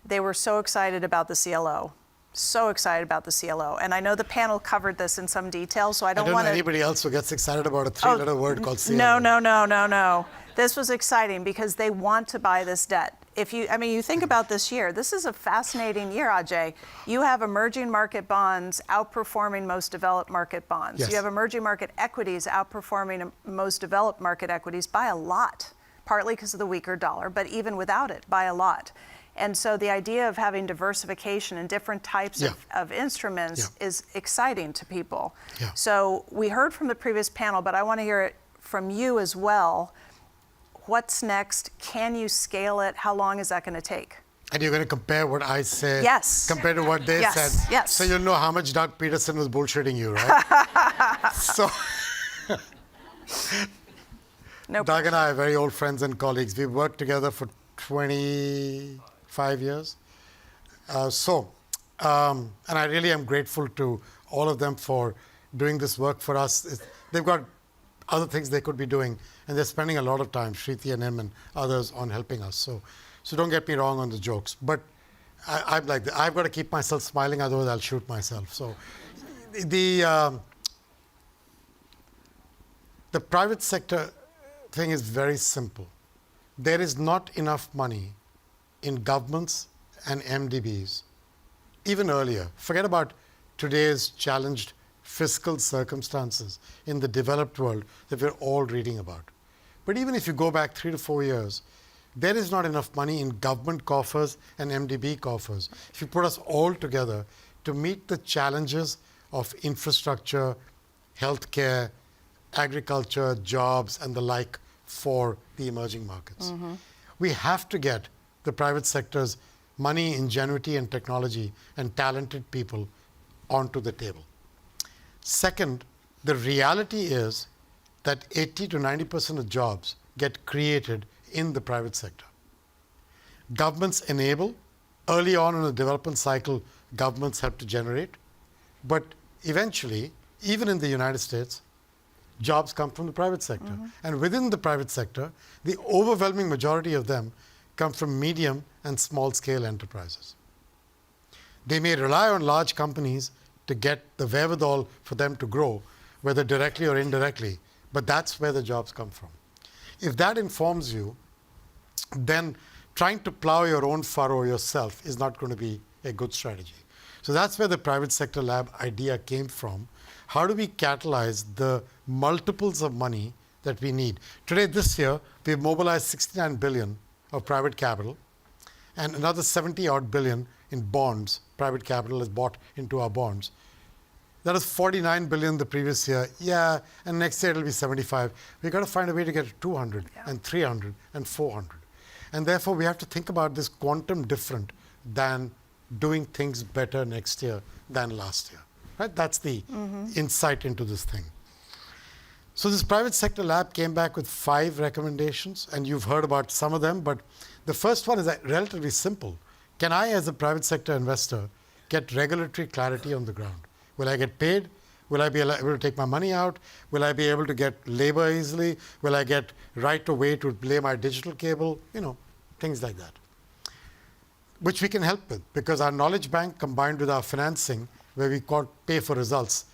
they were so excited about the CLO. So excited about the CLO. And I know the panel covered this in some detail, so I don't want know to. anybody else who gets excited about a 3-letter word called CLO. No. This was exciting because they want to buy this debt. You think about this year. This is a fascinating year, Ajay. You have emerging market bonds outperforming most developed market bonds. Yes. You have emerging market equities outperforming most developed market equities by a lot, partly because of the weaker dollar, but even without it, by a lot. And so the idea of having diversification and different types of instruments is exciting to people. Yeah. So we heard from the previous panel, but I want to hear it from you as well. What's next? Can you scale it? How long is that going to take? And you're going to compare what I said compared to what they said. Yes. So you'll know how much Doug Peterson was bullshitting you, right? So Doug and I are very old friends and colleagues. We've worked together for 25 years. And I really am grateful to all of them for doing this work for us. They've got other things they could be doing, and they're spending a lot of time, Shriti and him and others, on helping us. So don't get me wrong on the jokes. But I'm like that. I've got to keep myself smiling, otherwise I'll shoot myself. So the private sector thing is very simple. There is not enough money in governments and MDBs, even earlier. Forget about today's challenged fiscal circumstances in the developed world that we're all reading about. But even if you go back 3 to 4 years, there is not enough money in government coffers and MDB coffers. If you put us all together to meet the challenges of infrastructure, healthcare, agriculture, jobs, and the like for the emerging markets. We have to get the private sector's money, ingenuity, and technology and talented people onto the table. Second, the reality is that 80 to 90% of jobs get created in the private sector. Governments enable. Early on in the development cycle, governments help to generate. But eventually, even in the United States, jobs come from the private sector. And within the private sector, the overwhelming majority of them come from medium and small scale enterprises. They may rely on large companies to get the wherewithal for them to grow, whether directly or indirectly. But that's where the jobs come from. If that informs you, then trying to plow your own furrow yourself is not going to be a good strategy. So that's where the private sector lab idea came from. How do we catalyze the multiples of money that we need? Today, this year, we've mobilized 69 billion of private capital, and another 70 odd billion in bonds. Private capital is bought into our bonds. That was 49 billion the previous year. Yeah, and next year it'll be 75. We've got to find a way to get to 200 and 300 and 400. And therefore, we have to think about this quantum different than doing things better next year than last year. Right? That's the insight into this thing. So this private sector lab came back with 5 recommendations, and you've heard about some of them, but the first one is relatively simple. Can I, as a private sector investor, get regulatory clarity on the ground? Will I get paid? Will I be able to take my money out? Will I be able to get labor easily? Will I get right of way to lay my digital cable? You know, things like that. Which we can help with, because our knowledge bank combined with our financing, where we call pay for results,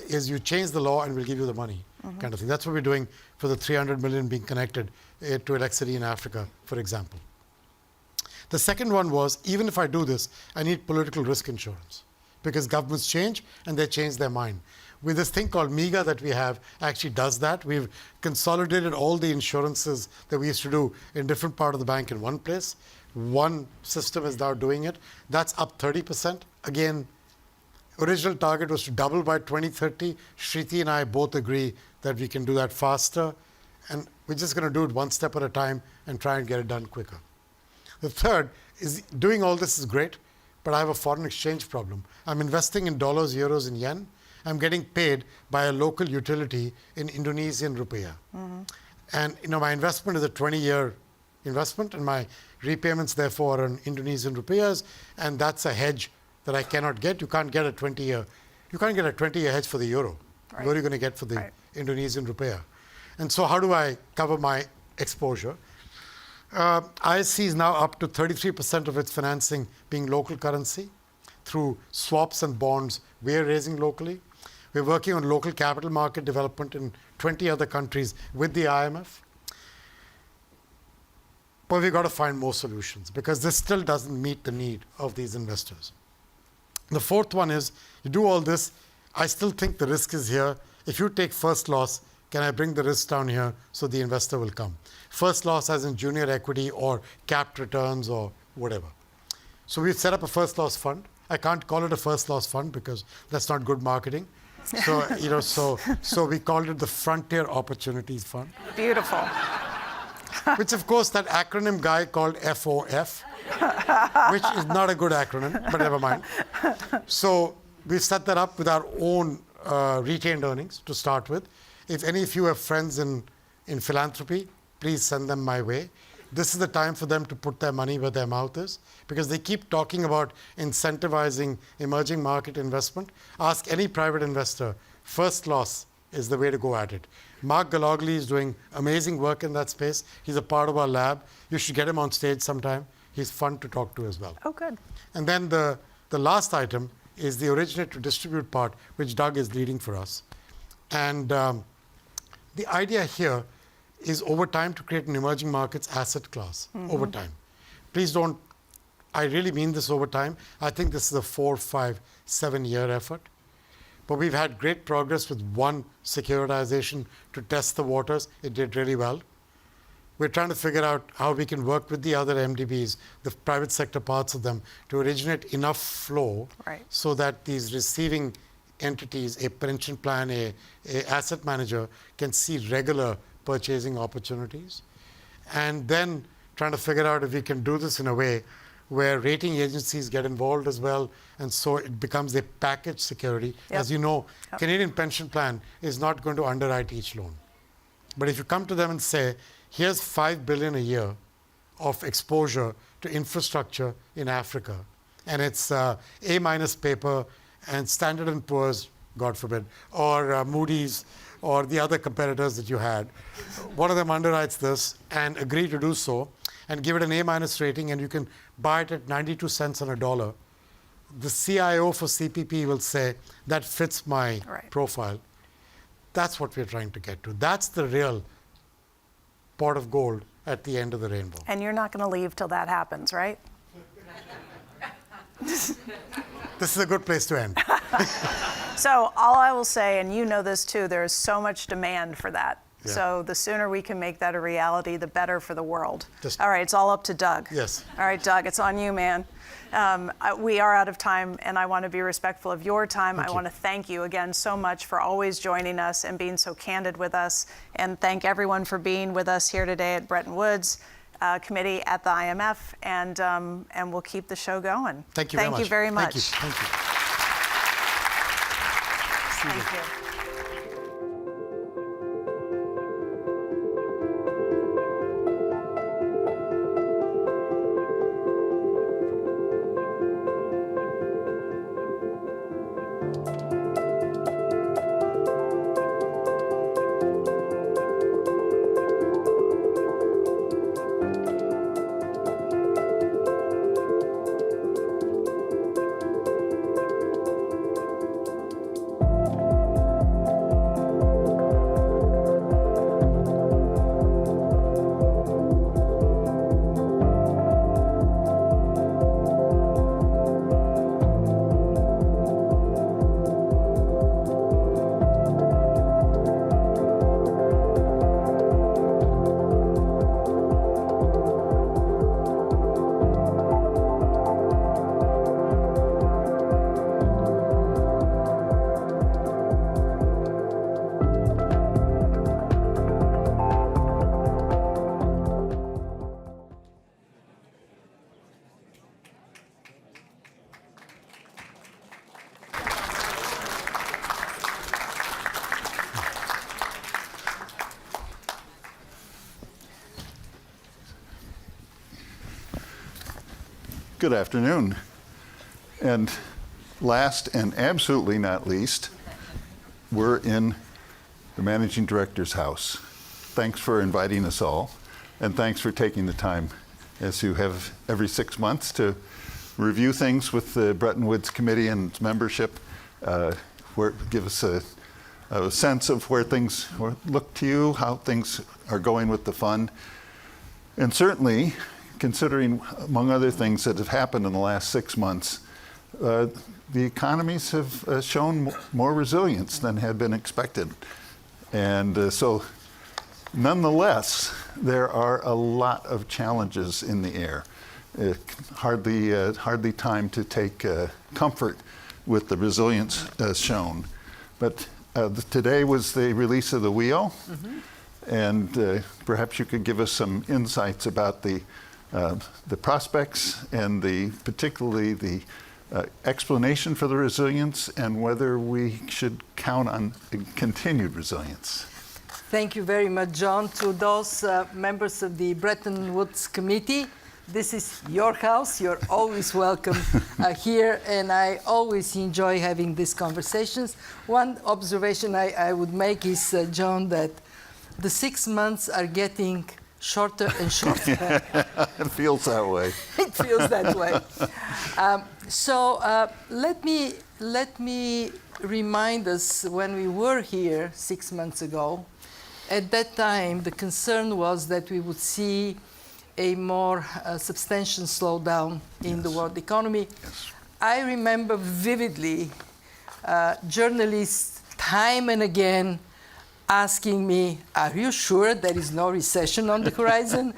is you change the law and we'll give you the money kind of thing. That's what we're doing for the 300 million being connected to electricity in Africa, for example. The second one was, even if I do this, I need political risk insurance, because governments change and they change their mind. With this thing called MIGA that we have, actually does that. We've consolidated all the insurances that we used to do in different part of the bank in one place. One system is now doing it. That's up 30%. Again, original target was to double by 2030. Shriti and I both agree that we can do that faster. And we're just going to do it one step at a time and try and get it done quicker. The third is, doing all this is great, but I have a foreign exchange problem. I'm investing in dollars, euros, and yen. I'm getting paid by a local utility in Indonesian rupiah. And my investment is a 20-year investment, and my repayments, therefore, are in Indonesian rupiahs, and that's a hedge that I cannot get. You can't get a 20-year. You can't get a 20-year hedge for the euro. Right. What are you going to get for the Indonesian rupiah? And so how do I cover my exposure? ISC is now up to 33% of its financing being local currency through swaps and bonds we're raising locally. We're working on local capital market development in 20 other countries with the IMF. But we've got to find more solutions, because this still doesn't meet the need of these investors. The fourth one is, you do all this, I still think the risk is here. If you take first loss, can I bring the risk down here so the investor will come? First loss as in junior equity or capped returns or whatever. So we've set up a first loss fund. I can't call it a first loss fund because that's not good marketing. So, so we called it the Frontier Opportunities Fund. Beautiful. Which, of course, that acronym guy called FOF, which is not a good acronym, but never mind. So we set that up with our own retained earnings to start with. If any of you have friends in philanthropy, please send them my way. This is the time for them to put their money where their mouth is, because they keep talking about incentivizing emerging market investment. Ask any private investor, first loss is the way to go at it. Mark Galogly is doing amazing work in that space. He's a part of our lab. You should get him on stage sometime. He's fun to talk to as well. Oh, good. And then the last item is the originate to distribute part, which Doug is leading for us. And the idea here is over time to create an emerging markets asset class, over time. Please don't, I really mean this over time. I think this is a 4, 5, 7-year effort. But we've had great progress with one securitization to test the waters. It did really well. We're trying to figure out how we can work with the other MDBs, the private sector parts of them, to originate enough flow so that these receiving entities, a pension plan, a asset manager, can see regular purchasing opportunities. And then trying to figure out if we can do this in a way where rating agencies get involved as well, and so it becomes a package security. As you know, Canadian pension plan is not going to underwrite each loan. But if you come to them and say, here's $5 billion a year of exposure to infrastructure in Africa, and it's A- paper, and Standard & Poor's, God forbid, or Moody's, or the other competitors that you had, one of them underwrites this and agree to do so, and give it an A- rating, and you can buy it at 92 cents on a dollar. the CIO for CPP will say, that fits my Right. profile. That's what we're trying to get to. That's the real pot of gold at the end of the rainbow. And you're not going to leave till that happens, right? This is a good place to end. So all I will say, and you know this too, there is so much demand for that. Yeah. So the sooner we can make that a reality, the better for the world. Just- All right, it's all up to Doug. Yes. All right, Doug, it's on you, man. We are out of time, and I want to be respectful of your time. I want to thank you again so much for always joining us and being so candid with us, and thank everyone for being with us here today at Bretton Woods Committee at the IMF, and we'll keep the show going. Thank you very much. Thank you very much. Thank you. Thank you. Good afternoon. And last and absolutely not least, we're in the managing director's house. Thanks for inviting us all, and thanks for taking the time, as you have every 6 months, to review things with the Bretton Woods Committee and its membership, give us a sense of where things look to you, how things are going with the fund. And certainly, considering, among other things that have happened in the last 6 months, the economies have shown more resilience than had been expected. And so, nonetheless, there are a lot of challenges in the air. Hardly time to take comfort with the resilience shown. But today was the release of the wheel, and perhaps you could give us some insights about the prospects and particularly the explanation for the resilience and whether we should count on continued resilience. Thank you very much, John. To those members of the Bretton Woods Committee, this is your house. You're always welcome here, and I always enjoy having these conversations. One observation I would make is, John, that the 6 months are getting shorter and shorter. It feels that way. It feels that way. Let me remind us when we were here 6 months ago. At that time, the concern was that we would see a more substantial slowdown in the world economy. Yes. I remember vividly journalists time and again asking me, "Are you sure there is no recession on the horizon?"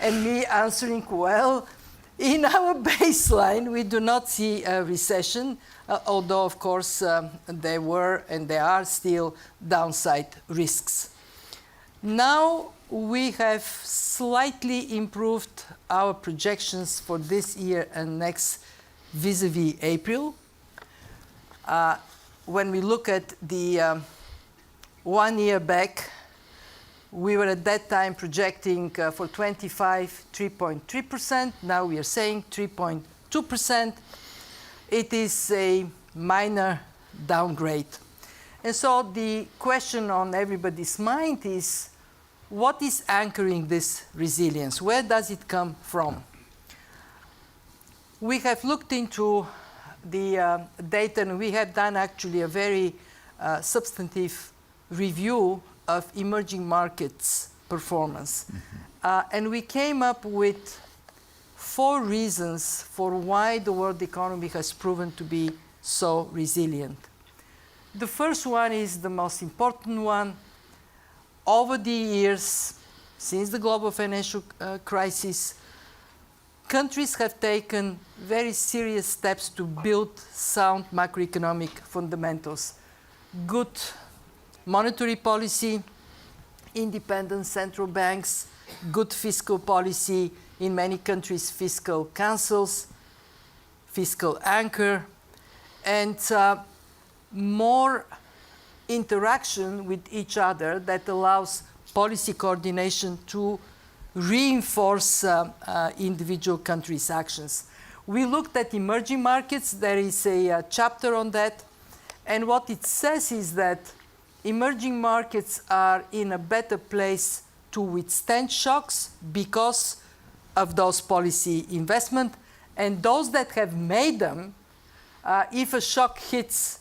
And me answering, "Well, in our baseline, we do not see a recession, although, of course, there were and there are still downside risks." Now we have slightly improved our projections for this year and next vis-a-vis April. When we look at the 1 year back, we were at that time projecting for 25, 3.3%. Now we are saying 3.2%. It is a minor downgrade. And so the question on everybody's mind is, what is anchoring this resilience? Where does it come from? We have looked into the data, and we have done actually a very substantive review of emerging markets performance. And we came up with 4 reasons for why the world economy has proven to be so resilient. The first one is the most important one. Over the years, since the global financial crisis, countries have taken very serious steps to build sound macroeconomic fundamentals. Good monetary policy, independent central banks, good fiscal policy, in many countries fiscal councils, fiscal anchor, and more interaction with each other that allows policy coordination to reinforce individual countries' actions. We looked at emerging markets. There is a chapter on that. And what it says is that emerging markets are in a better place to withstand shocks because of those policy investment. And those that have made them, if a shock hits,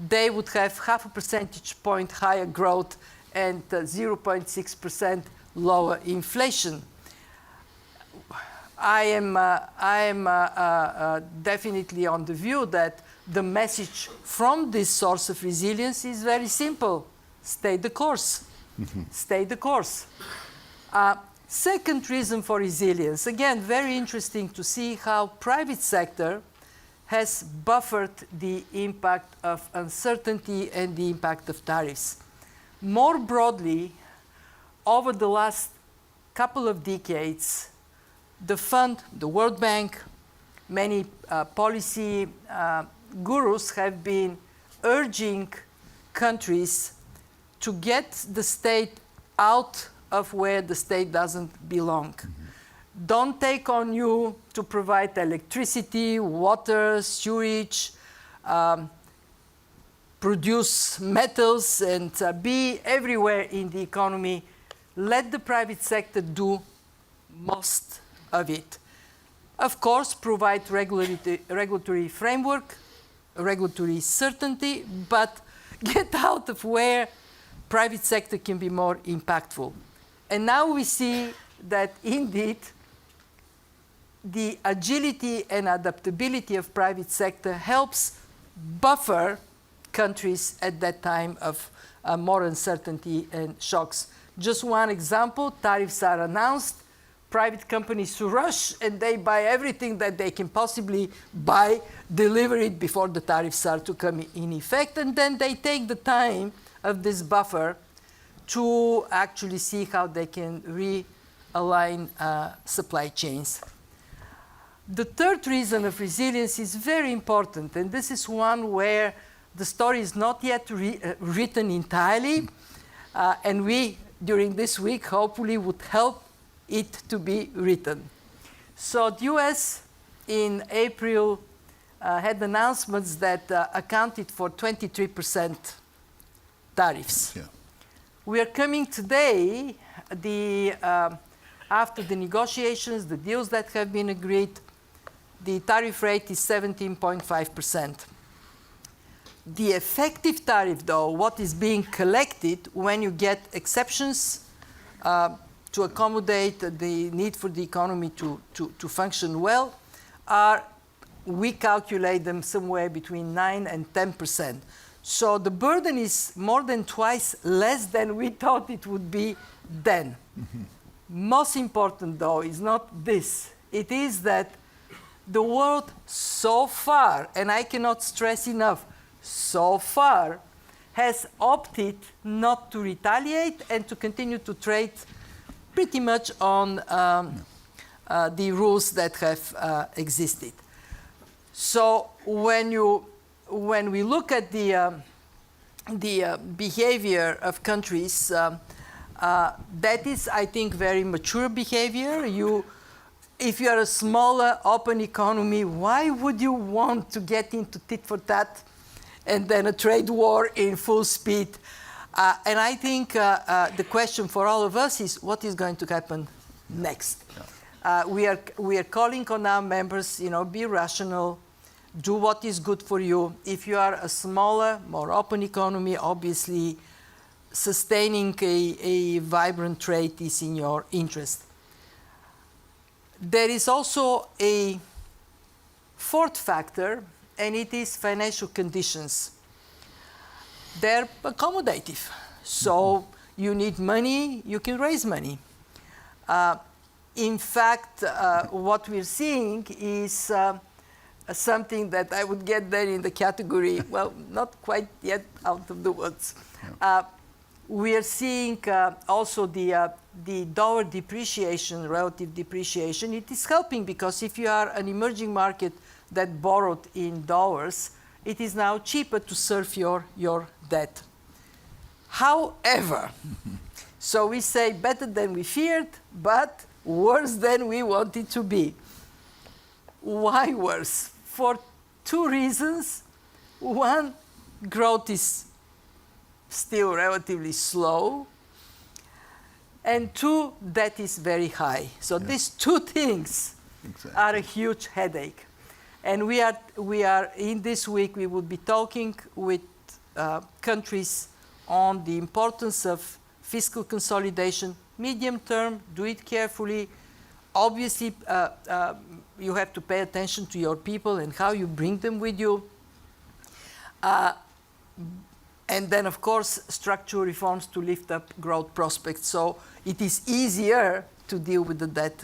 they would have 0.5 percentage point higher growth and 0.6% lower inflation. I am definitely on the view that the message from this source of resilience is very simple. Stay the course. Stay the course. Second reason for resilience, again, very interesting to see how private sector has buffered the impact of uncertainty and the impact of tariffs. More broadly, over the last couple of decades, the fund, the World Bank, many policy gurus have been urging countries to get the state out of where the state doesn't belong. Don't take on you to provide electricity, water, sewage, produce metals, and be everywhere in the economy. Let the private sector do most of it. Of course, provide regulatory framework, regulatory certainty, but get out of where private sector can be more impactful. And now we see that indeed the agility and adaptability of private sector helps buffer countries at that time of more uncertainty and shocks. Just one example, tariffs are announced, private companies rush and they buy everything that they can possibly buy, deliver it before the tariffs are to come in effect, and then they take the time of this buffer to actually see how they can realign supply chains. The third reason of resilience is very important, and this is one where the story is not yet written entirely, and we, during this week, hopefully would help it to be written. So the US in April had announcements that accounted for 23% tariffs. Yeah. We are coming today, after the negotiations, the deals that have been agreed, the tariff rate is 17.5%. The effective tariff, though, what is being collected when you get exceptions to accommodate the need for the economy to function well, we calculate them somewhere between 9 and 10%. So the burden is more than twice less than we thought it would be then. Most important, though, is not this. It is that the world so far, and I cannot stress enough, so far has opted not to retaliate and to continue to trade pretty much on the rules that have existed. So when we look at the behavior of countries, that is, I think, very mature behavior. If you are a smaller, open economy, why would you want to get into tit for tat and then a trade war in full speed? And I think the question for all of us is, what is going to happen next? Yeah. We are calling on our members, be rational, do what is good for you. If you are a smaller, more open economy, obviously sustaining a vibrant trade is in your interest. There is also a fourth factor, and it is financial conditions. They're accommodative. So you need money, you can raise money. In fact, what we're seeing is something that I would get there in the category, well, not quite yet out of the woods. We are seeing also the dollar depreciation, relative depreciation. It is helping because if you are an emerging market that borrowed in dollars, it is now cheaper to serve your debt. However, so we say better than we feared, but worse than we want it to be. Why worse? For two reasons. One, growth is still relatively slow. And two, debt is very high. So these two things are a huge headache. And we are in this week, we will be talking with countries on the importance of fiscal consolidation, medium term, do it carefully. Obviously, you have to pay attention to your people and how you bring them with you. And then, of course, structural reforms to lift up growth prospects. So it is easier to deal with the debt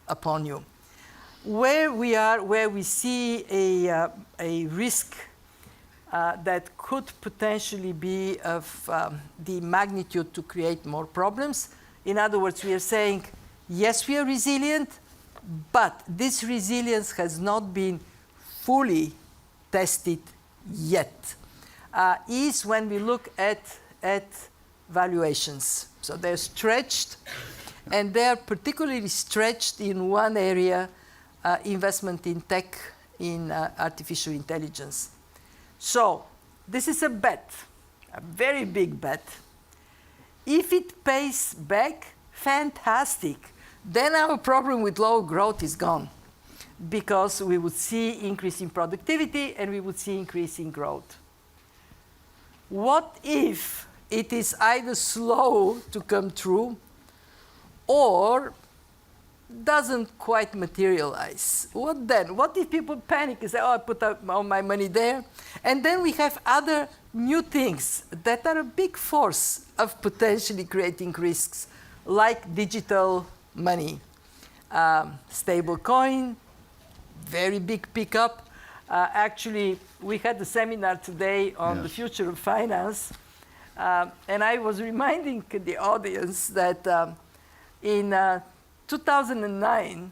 upon you. Where we see a risk that could potentially be of the magnitude to create more problems. In other words, we are saying, yes, we are resilient, but this resilience has not been fully tested yet, is when we look at valuations. So they're stretched, and they're particularly stretched in one area, investment in tech, in artificial intelligence. So this is a bet, a very big bet. If it pays back, fantastic. Then our problem with low growth is gone, because we would see increase in productivity and we would see increase in growth. What if it is either slow to come true or doesn't quite materialize? What then? What if people panic and say, oh, I put all my money there? And then we have other new things that are a big force of potentially creating risks, like digital money, stable coin, very big pickup. Actually, we had a seminar today on the future of finance, and I was reminding the audience that in 2009,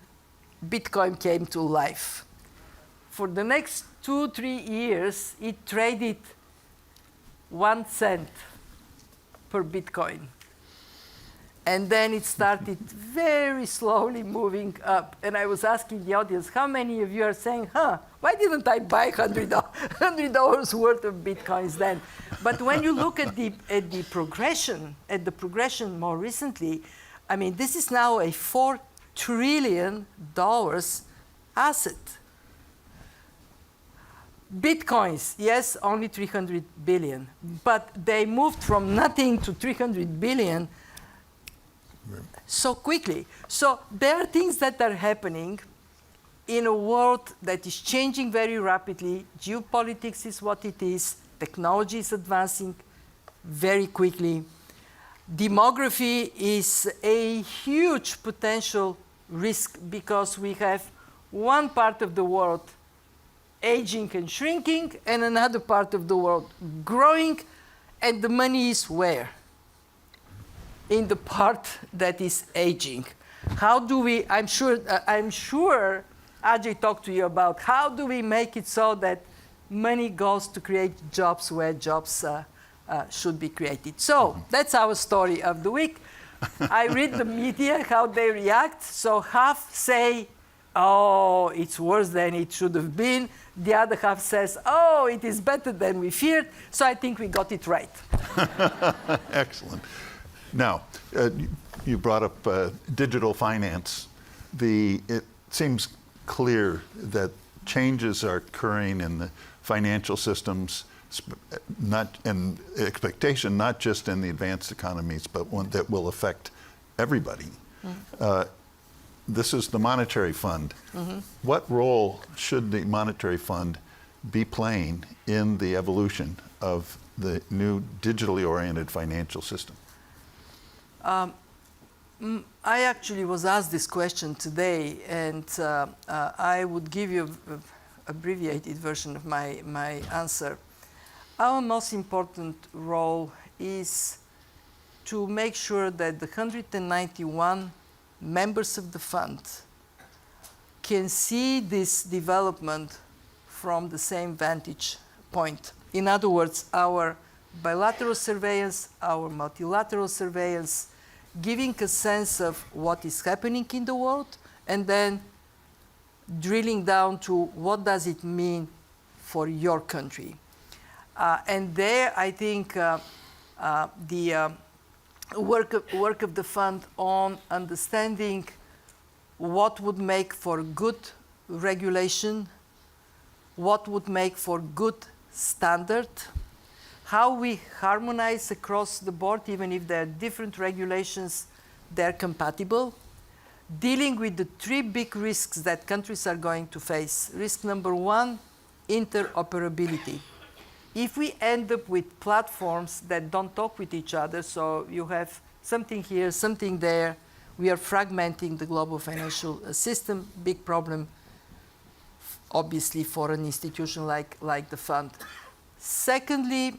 Bitcoin came to life. For the next 2-3 years, it traded 1 cent per Bitcoin. And then it started very slowly moving up. And I was asking the audience, how many of you are saying, why didn't I buy $100 worth of Bitcoins then? But when you look at the progression more recently, I mean, this is now a $4 trillion asset. Bitcoins, yes, only 300 billion, but they moved from nothing to 300 billion so quickly. So there are things that are happening in a world that is changing very rapidly. Geopolitics is what it is. Technology is advancing very quickly. Demography is a huge potential risk because we have one part of the world aging and shrinking and another part of the world growing, and the money is where? In the part that is aging. How do we, I'm sure Ajay talked to you about how do we make it so that money goes to create jobs where jobs should be created. So that's our story of the week. I read the media, how they react. So half say, oh, it's worse than it should have been. The other half says, oh, it is better than we feared. So I think we got it right. Excellent. Now, you brought up digital finance. It seems clear that changes are occurring in the financial systems, not in expectation, not just in the advanced economies, but one that will affect everybody. This is the monetary fund. What role should the monetary fund be playing in the evolution of the new digitally oriented financial system? I actually was asked this question today, and I would give you an abbreviated version of my answer. Our most important role is to make sure that the 191 members of the fund can see this development from the same vantage point. In other words, our bilateral surveillance, our multilateral surveillance, giving a sense of what is happening in the world, and then drilling down to what does it mean for your country. And there, I think the work of the fund on understanding what would make for good regulation, what would make for good standard, how we harmonize across the board, even if there are different regulations, they're compatible. Dealing with the three big risks that countries are going to face. Risk number one, interoperability. If we end up with platforms that don't talk with each other, so you have something here, something there, we are fragmenting the global financial system, big problem, obviously, for an institution like the fund. Secondly,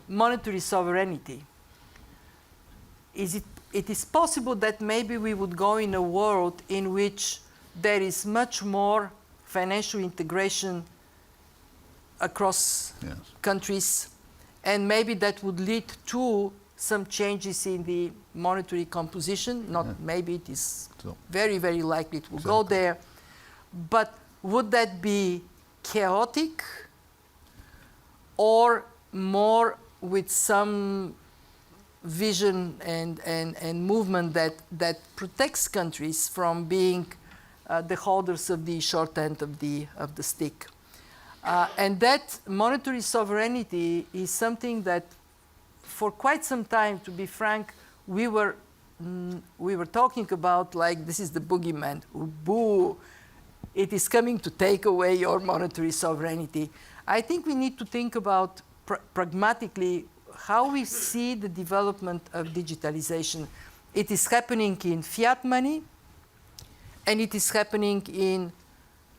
monetary sovereignty. It is possible that maybe we would go in a world in which there is much more financial integration across countries, and maybe that would lead to some changes in the monetary composition. Not maybe, it is very, very likely it will go there. But would that be chaotic, or more with some vision and movement that protects countries from being the holders of the short end of the stick? And that monetary sovereignty is something that, for quite some time, to be frank, we were talking about, like, this is the boogeyman. Boo! It is coming to take away your monetary sovereignty. I think we need to think about pragmatically how we see the development of digitalization. It is happening in fiat money, and it is happening in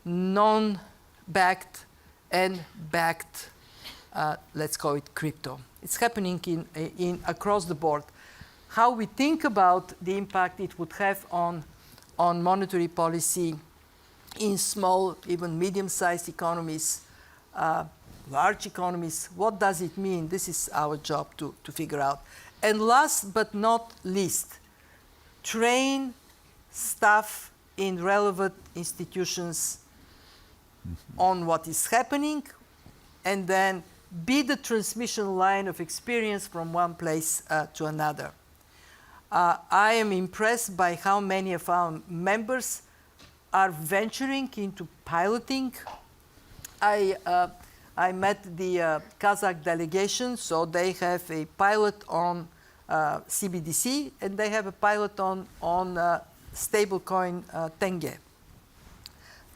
non-backed and backed, let's call it crypto. It's happening in across the board. How we think about the impact it would have on monetary policy in small, even medium-sized economies, large economies, what does it mean? This is our job to figure out. And last but not least, train staff in relevant institutions on what is happening, and then be the transmission line of experience from one place to another. I am impressed by how many of our members are venturing into piloting. I met the Kazakh delegation, so they have a pilot on CBDC, and they have a pilot on stablecoin tenge.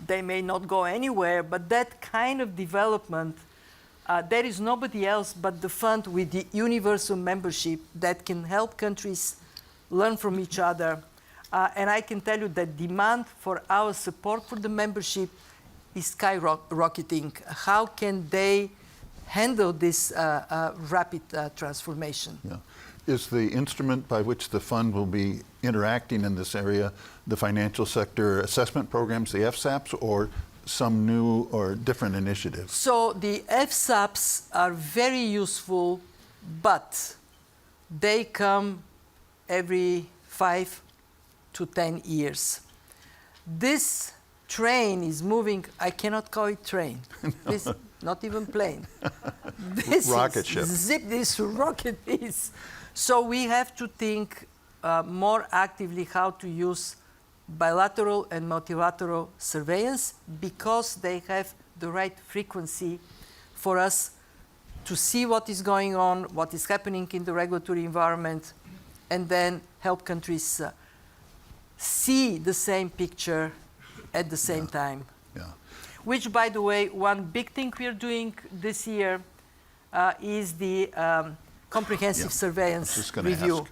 They may not go anywhere, but that kind of development, there is nobody else but the fund with the universal membership that can help countries learn from each other. And I can tell you that demand for our support for the membership is skyrocketing. How can they handle this rapid transformation? Yeah. Is the instrument by which the fund will be interacting in this area the financial sector assessment programs, the FSAPs, or some new or different initiatives? So the FSAPs are very useful, but they come every 5 to 10 years. This train is moving. I cannot call it train. No. This, not even plane. This rocket ship. This rocket is. So we have to think more actively how to use bilateral and multilateral surveillance because they have the right frequency for us to see what is going on, what is happening in the regulatory environment, and then help countries see the same picture at the same time. Yeah. Which, by the way, one big thing we are doing this year is the comprehensive surveillance review.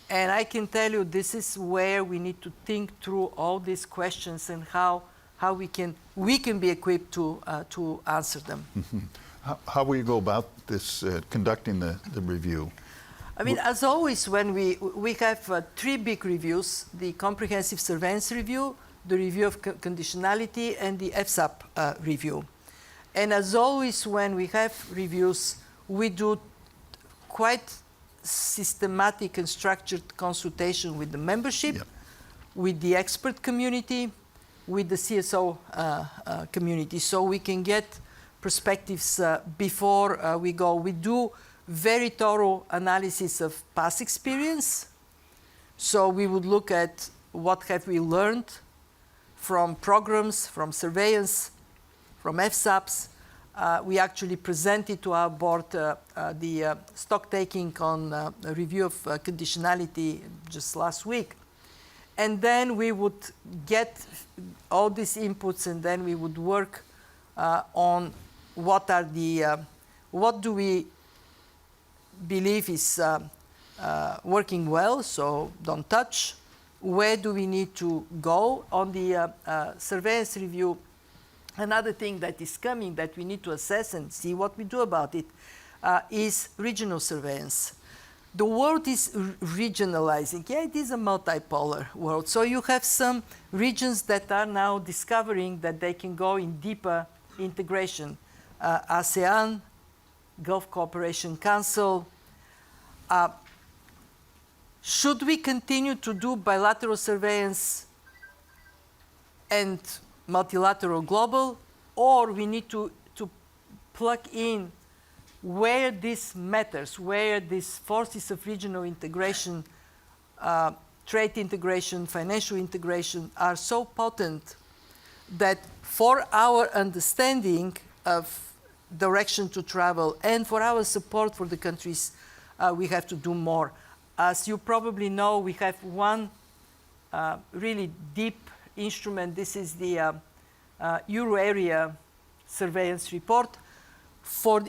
And I can tell you this is where we need to think through all these questions and how we can be equipped to answer them. How will you go about this, conducting the review? I mean, as always, when we have 3 big reviews: the comprehensive surveillance review, the review of conditionality, and the FSAP review. And as always, when we have reviews, we do quite systematic and structured consultation with the membership, with the expert community, with the CSO community, so we can get perspectives before we go. We do very thorough analysis of past experience. So we would look at what have we learned from programs, from surveillance, from FSAPs. We actually presented to our board the stock taking on a review of conditionality just last week. And then we would get all these inputs, and then we would work on what do we believe is working well, so don't touch. Where do we need to go on the surveillance review? Another thing that is coming that we need to assess and see what we do about it is regional surveillance. The world is regionalizing. Yeah, it is a multipolar world. So you have some regions that are now discovering that they can go in deeper integration. ASEAN, Gulf Cooperation Council. Should we continue to do bilateral surveillance and multilateral global, or we need to plug in where this matters, where these forces of regional integration, trade integration, financial integration are so potent that for our understanding of direction to travel and for our support for the countries, we have to do more. As you probably know, we have one really deep instrument. This is the Euro area surveillance report.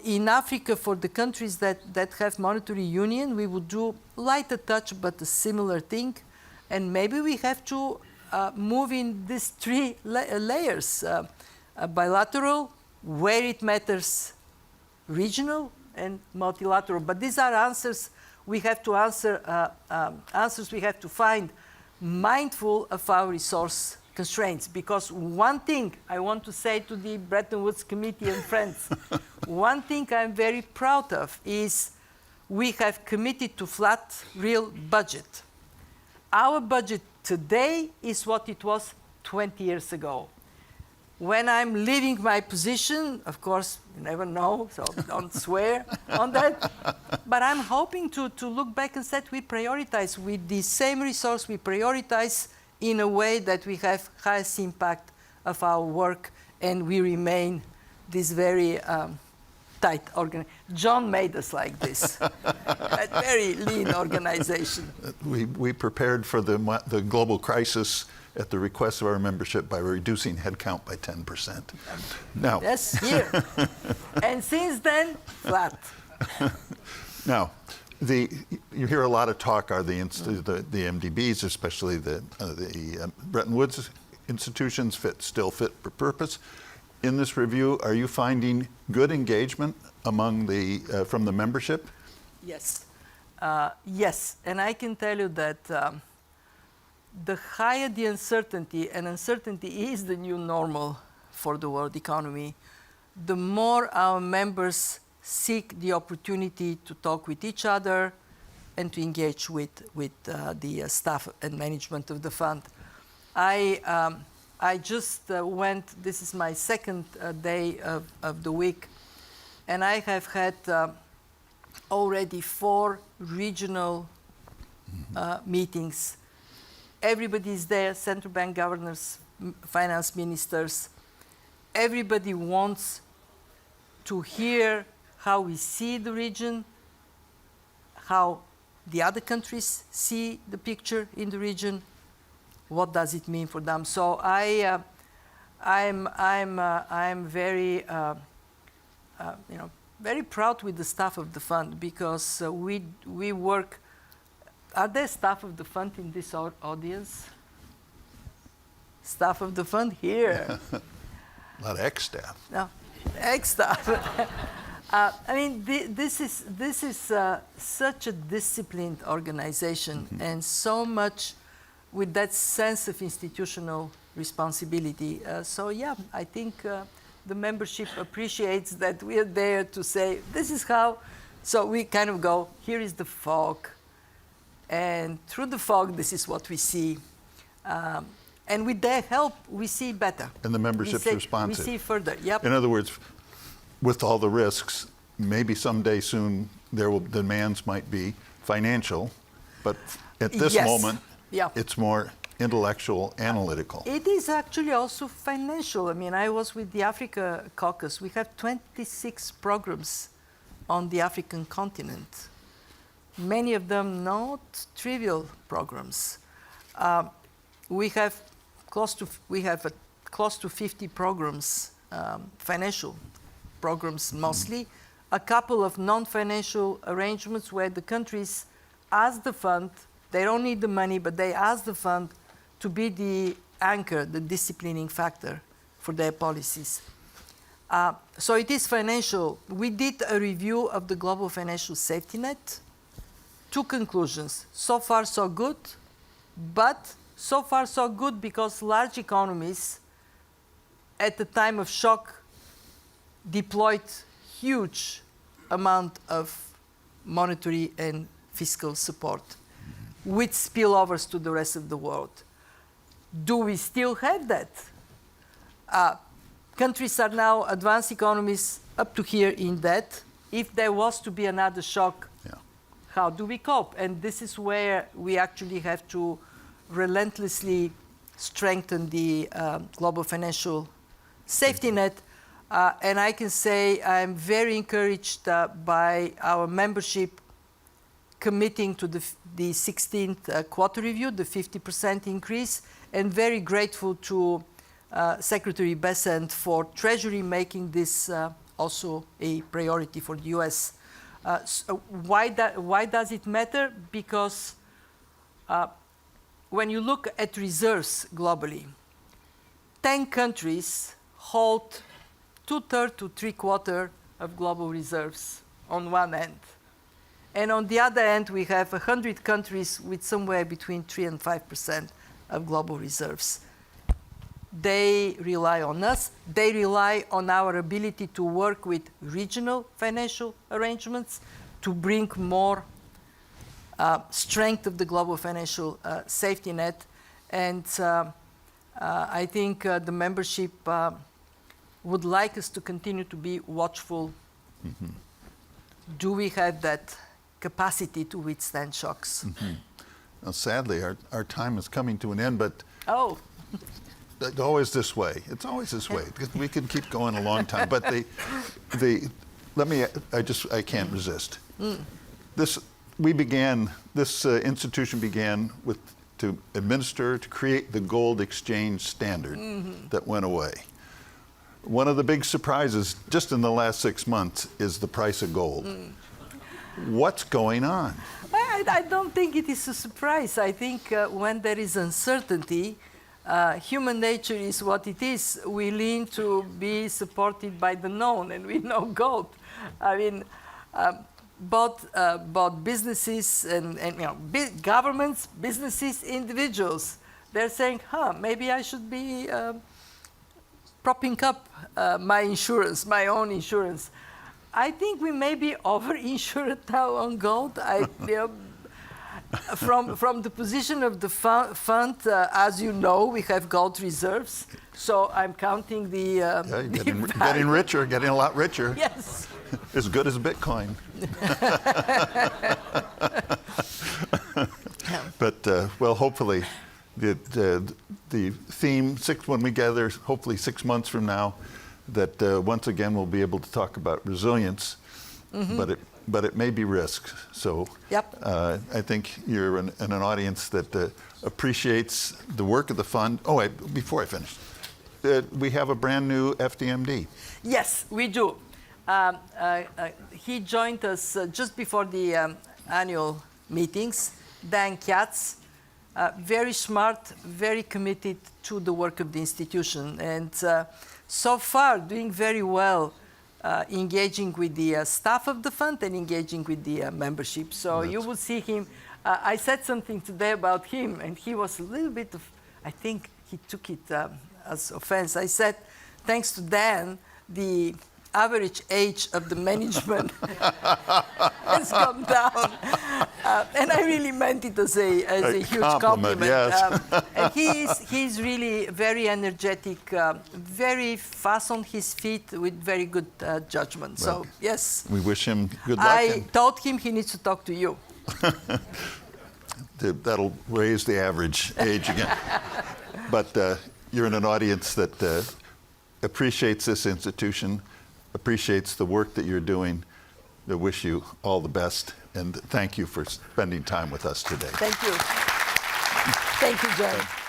In Africa, for the countries that have monetary union, we would do lighter touch, but a similar thing. And maybe we have to move in these 3 layers, bilateral, where it matters, regional, and multilateral. But these are answers we have to answers we have to find, mindful of our resource constraints. Because one thing I want to say to the Bretton Woods Committee and friends, one thing I'm very proud of is we have committed to flat real budget. Our budget today is what it was 20 years ago. When I'm leaving my position, of course, you never know, so don't swear on that. But I'm hoping to look back and say we prioritize with the same resource, we prioritize in a way that we have highest impact of our work, and we remain this very tight organization. John made us like this, a very lean organization. We prepared for the global crisis at the request of our membership by reducing headcount by 10%. Now, yes, here. And since then, flat. Now, you hear a lot of talk are the MDBs, especially the Bretton Woods institutions still fit for purpose. In this review, are you finding good engagement among from the membership? Yes, yes, and I can tell you that the higher the uncertainty, and uncertainty is the new normal for the world economy, the more our members seek the opportunity to talk with each other and to engage with the staff and management of the fund. I just went, this is my second day of the week, and I have had already 4 regional meetings. everybody is there, central bank governors, finance ministers. Everybody wants to hear how we see the region, how the other countries see the picture in the region, what does it mean for them. So I'm very, very proud with the staff of the fund, because we work. Are there staff of the fund in this audience? Staff of the fund here. A lot of ex-staff. No, ex-staff. I mean, this is such a disciplined organization, and so much with that sense of institutional responsibility. So yeah, I think the membership appreciates that we are there to say, this is how. So we kind of go, here is the fog, and through the fog, this is what we see. And with their help, we see better. And the membership's responsive. We see further, yep. In other words, with all the risks, maybe someday soon demands might be financial, but at this moment, it's more intellectual, analytical. It is actually also financial. I mean, I was with the Africa Caucus. We have 26 programs on the African continent. Many of them not trivial programs. We have close to 50 programs, financial programs mostly, a couple of non-financial arrangements where the countries ask the fund, they don't need the money, but they ask the fund to be the anchor, the disciplining factor for their policies. So it is financial. We did a review of the global financial safety net. 2 conclusions. So far, so good, but so far, so good because large economies, at the time of shock, deployed huge amount of monetary and fiscal support, with spillovers to the rest of the world. Do we still have that? Countries are now advanced economies up to here in debt. If there was to be another shock, how do we cope? And this is where we actually have to relentlessly strengthen the global financial safety net. And I can say I'm very encouraged by our membership committing to the 16th quarter review, the 50% increase, and very grateful to Secretary Bessent for Treasury making this also a priority for the US. So why does it matter? Because when you look at reserves globally, 10 countries hold 2/3 to 3/4 of global reserves on one end. And on the other end, we have 100 countries with somewhere between 3 and 5% of global reserves. They rely on us. They rely on our ability to work with regional financial arrangements to bring more strength of the global financial safety net. And I think the membership would like us to continue to be watchful. Mm-hmm. Do we have that capacity to withstand shocks? Mm-hmm. Well, sadly, our time is coming to an end, but it's always this way. It's always this way. We can keep going a long time, but I can't resist. This institution began to administer, to create the gold exchange standard that went away. One of the big surprises just in the last 6 months is the price of gold. What's going on? I don't think it is a surprise. I think when there is uncertainty, human nature is what it is. We lean to be supported by the known, and we know gold. I mean, both businesses and governments, businesses, individuals, they're saying, maybe I should be propping up my insurance, my own insurance. I think we may be over-insured now on gold. From the position of the fund, as you know, we have gold reserves. So I'm counting the getting richer, getting a lot richer. Yes. As good as Bitcoin. But well, hopefully the theme, when we gather, hopefully 6 months from now, that once again we'll be able to talk about resilience, but it may be risk. So I think you're in an audience that appreciates the work of the fund. Oh, before I finish, we have a brand new FDMD. Yes, we do. He joined us just before the annual meetings, Dan Katz. Very smart, very committed to the work of the institution, and so far doing very well, engaging with the staff of the fund and engaging with the membership. So you will see him. I said something today about him, and he was a little bit of, I think he took it as offense. I said, thanks to Dan, the average age of the management has come down. And I really meant it as a huge compliment. Yes. And he's really very energetic, very fast on his feet with very good judgment. Well, so, yes. We wish him good luck. I told him he needs to talk to you. That'll raise the average age again. But you're in an audience that appreciates this institution, appreciates the work that you're doing. I wish you all the best, and thank you for spending time with us today. Thank you. Thank you, John.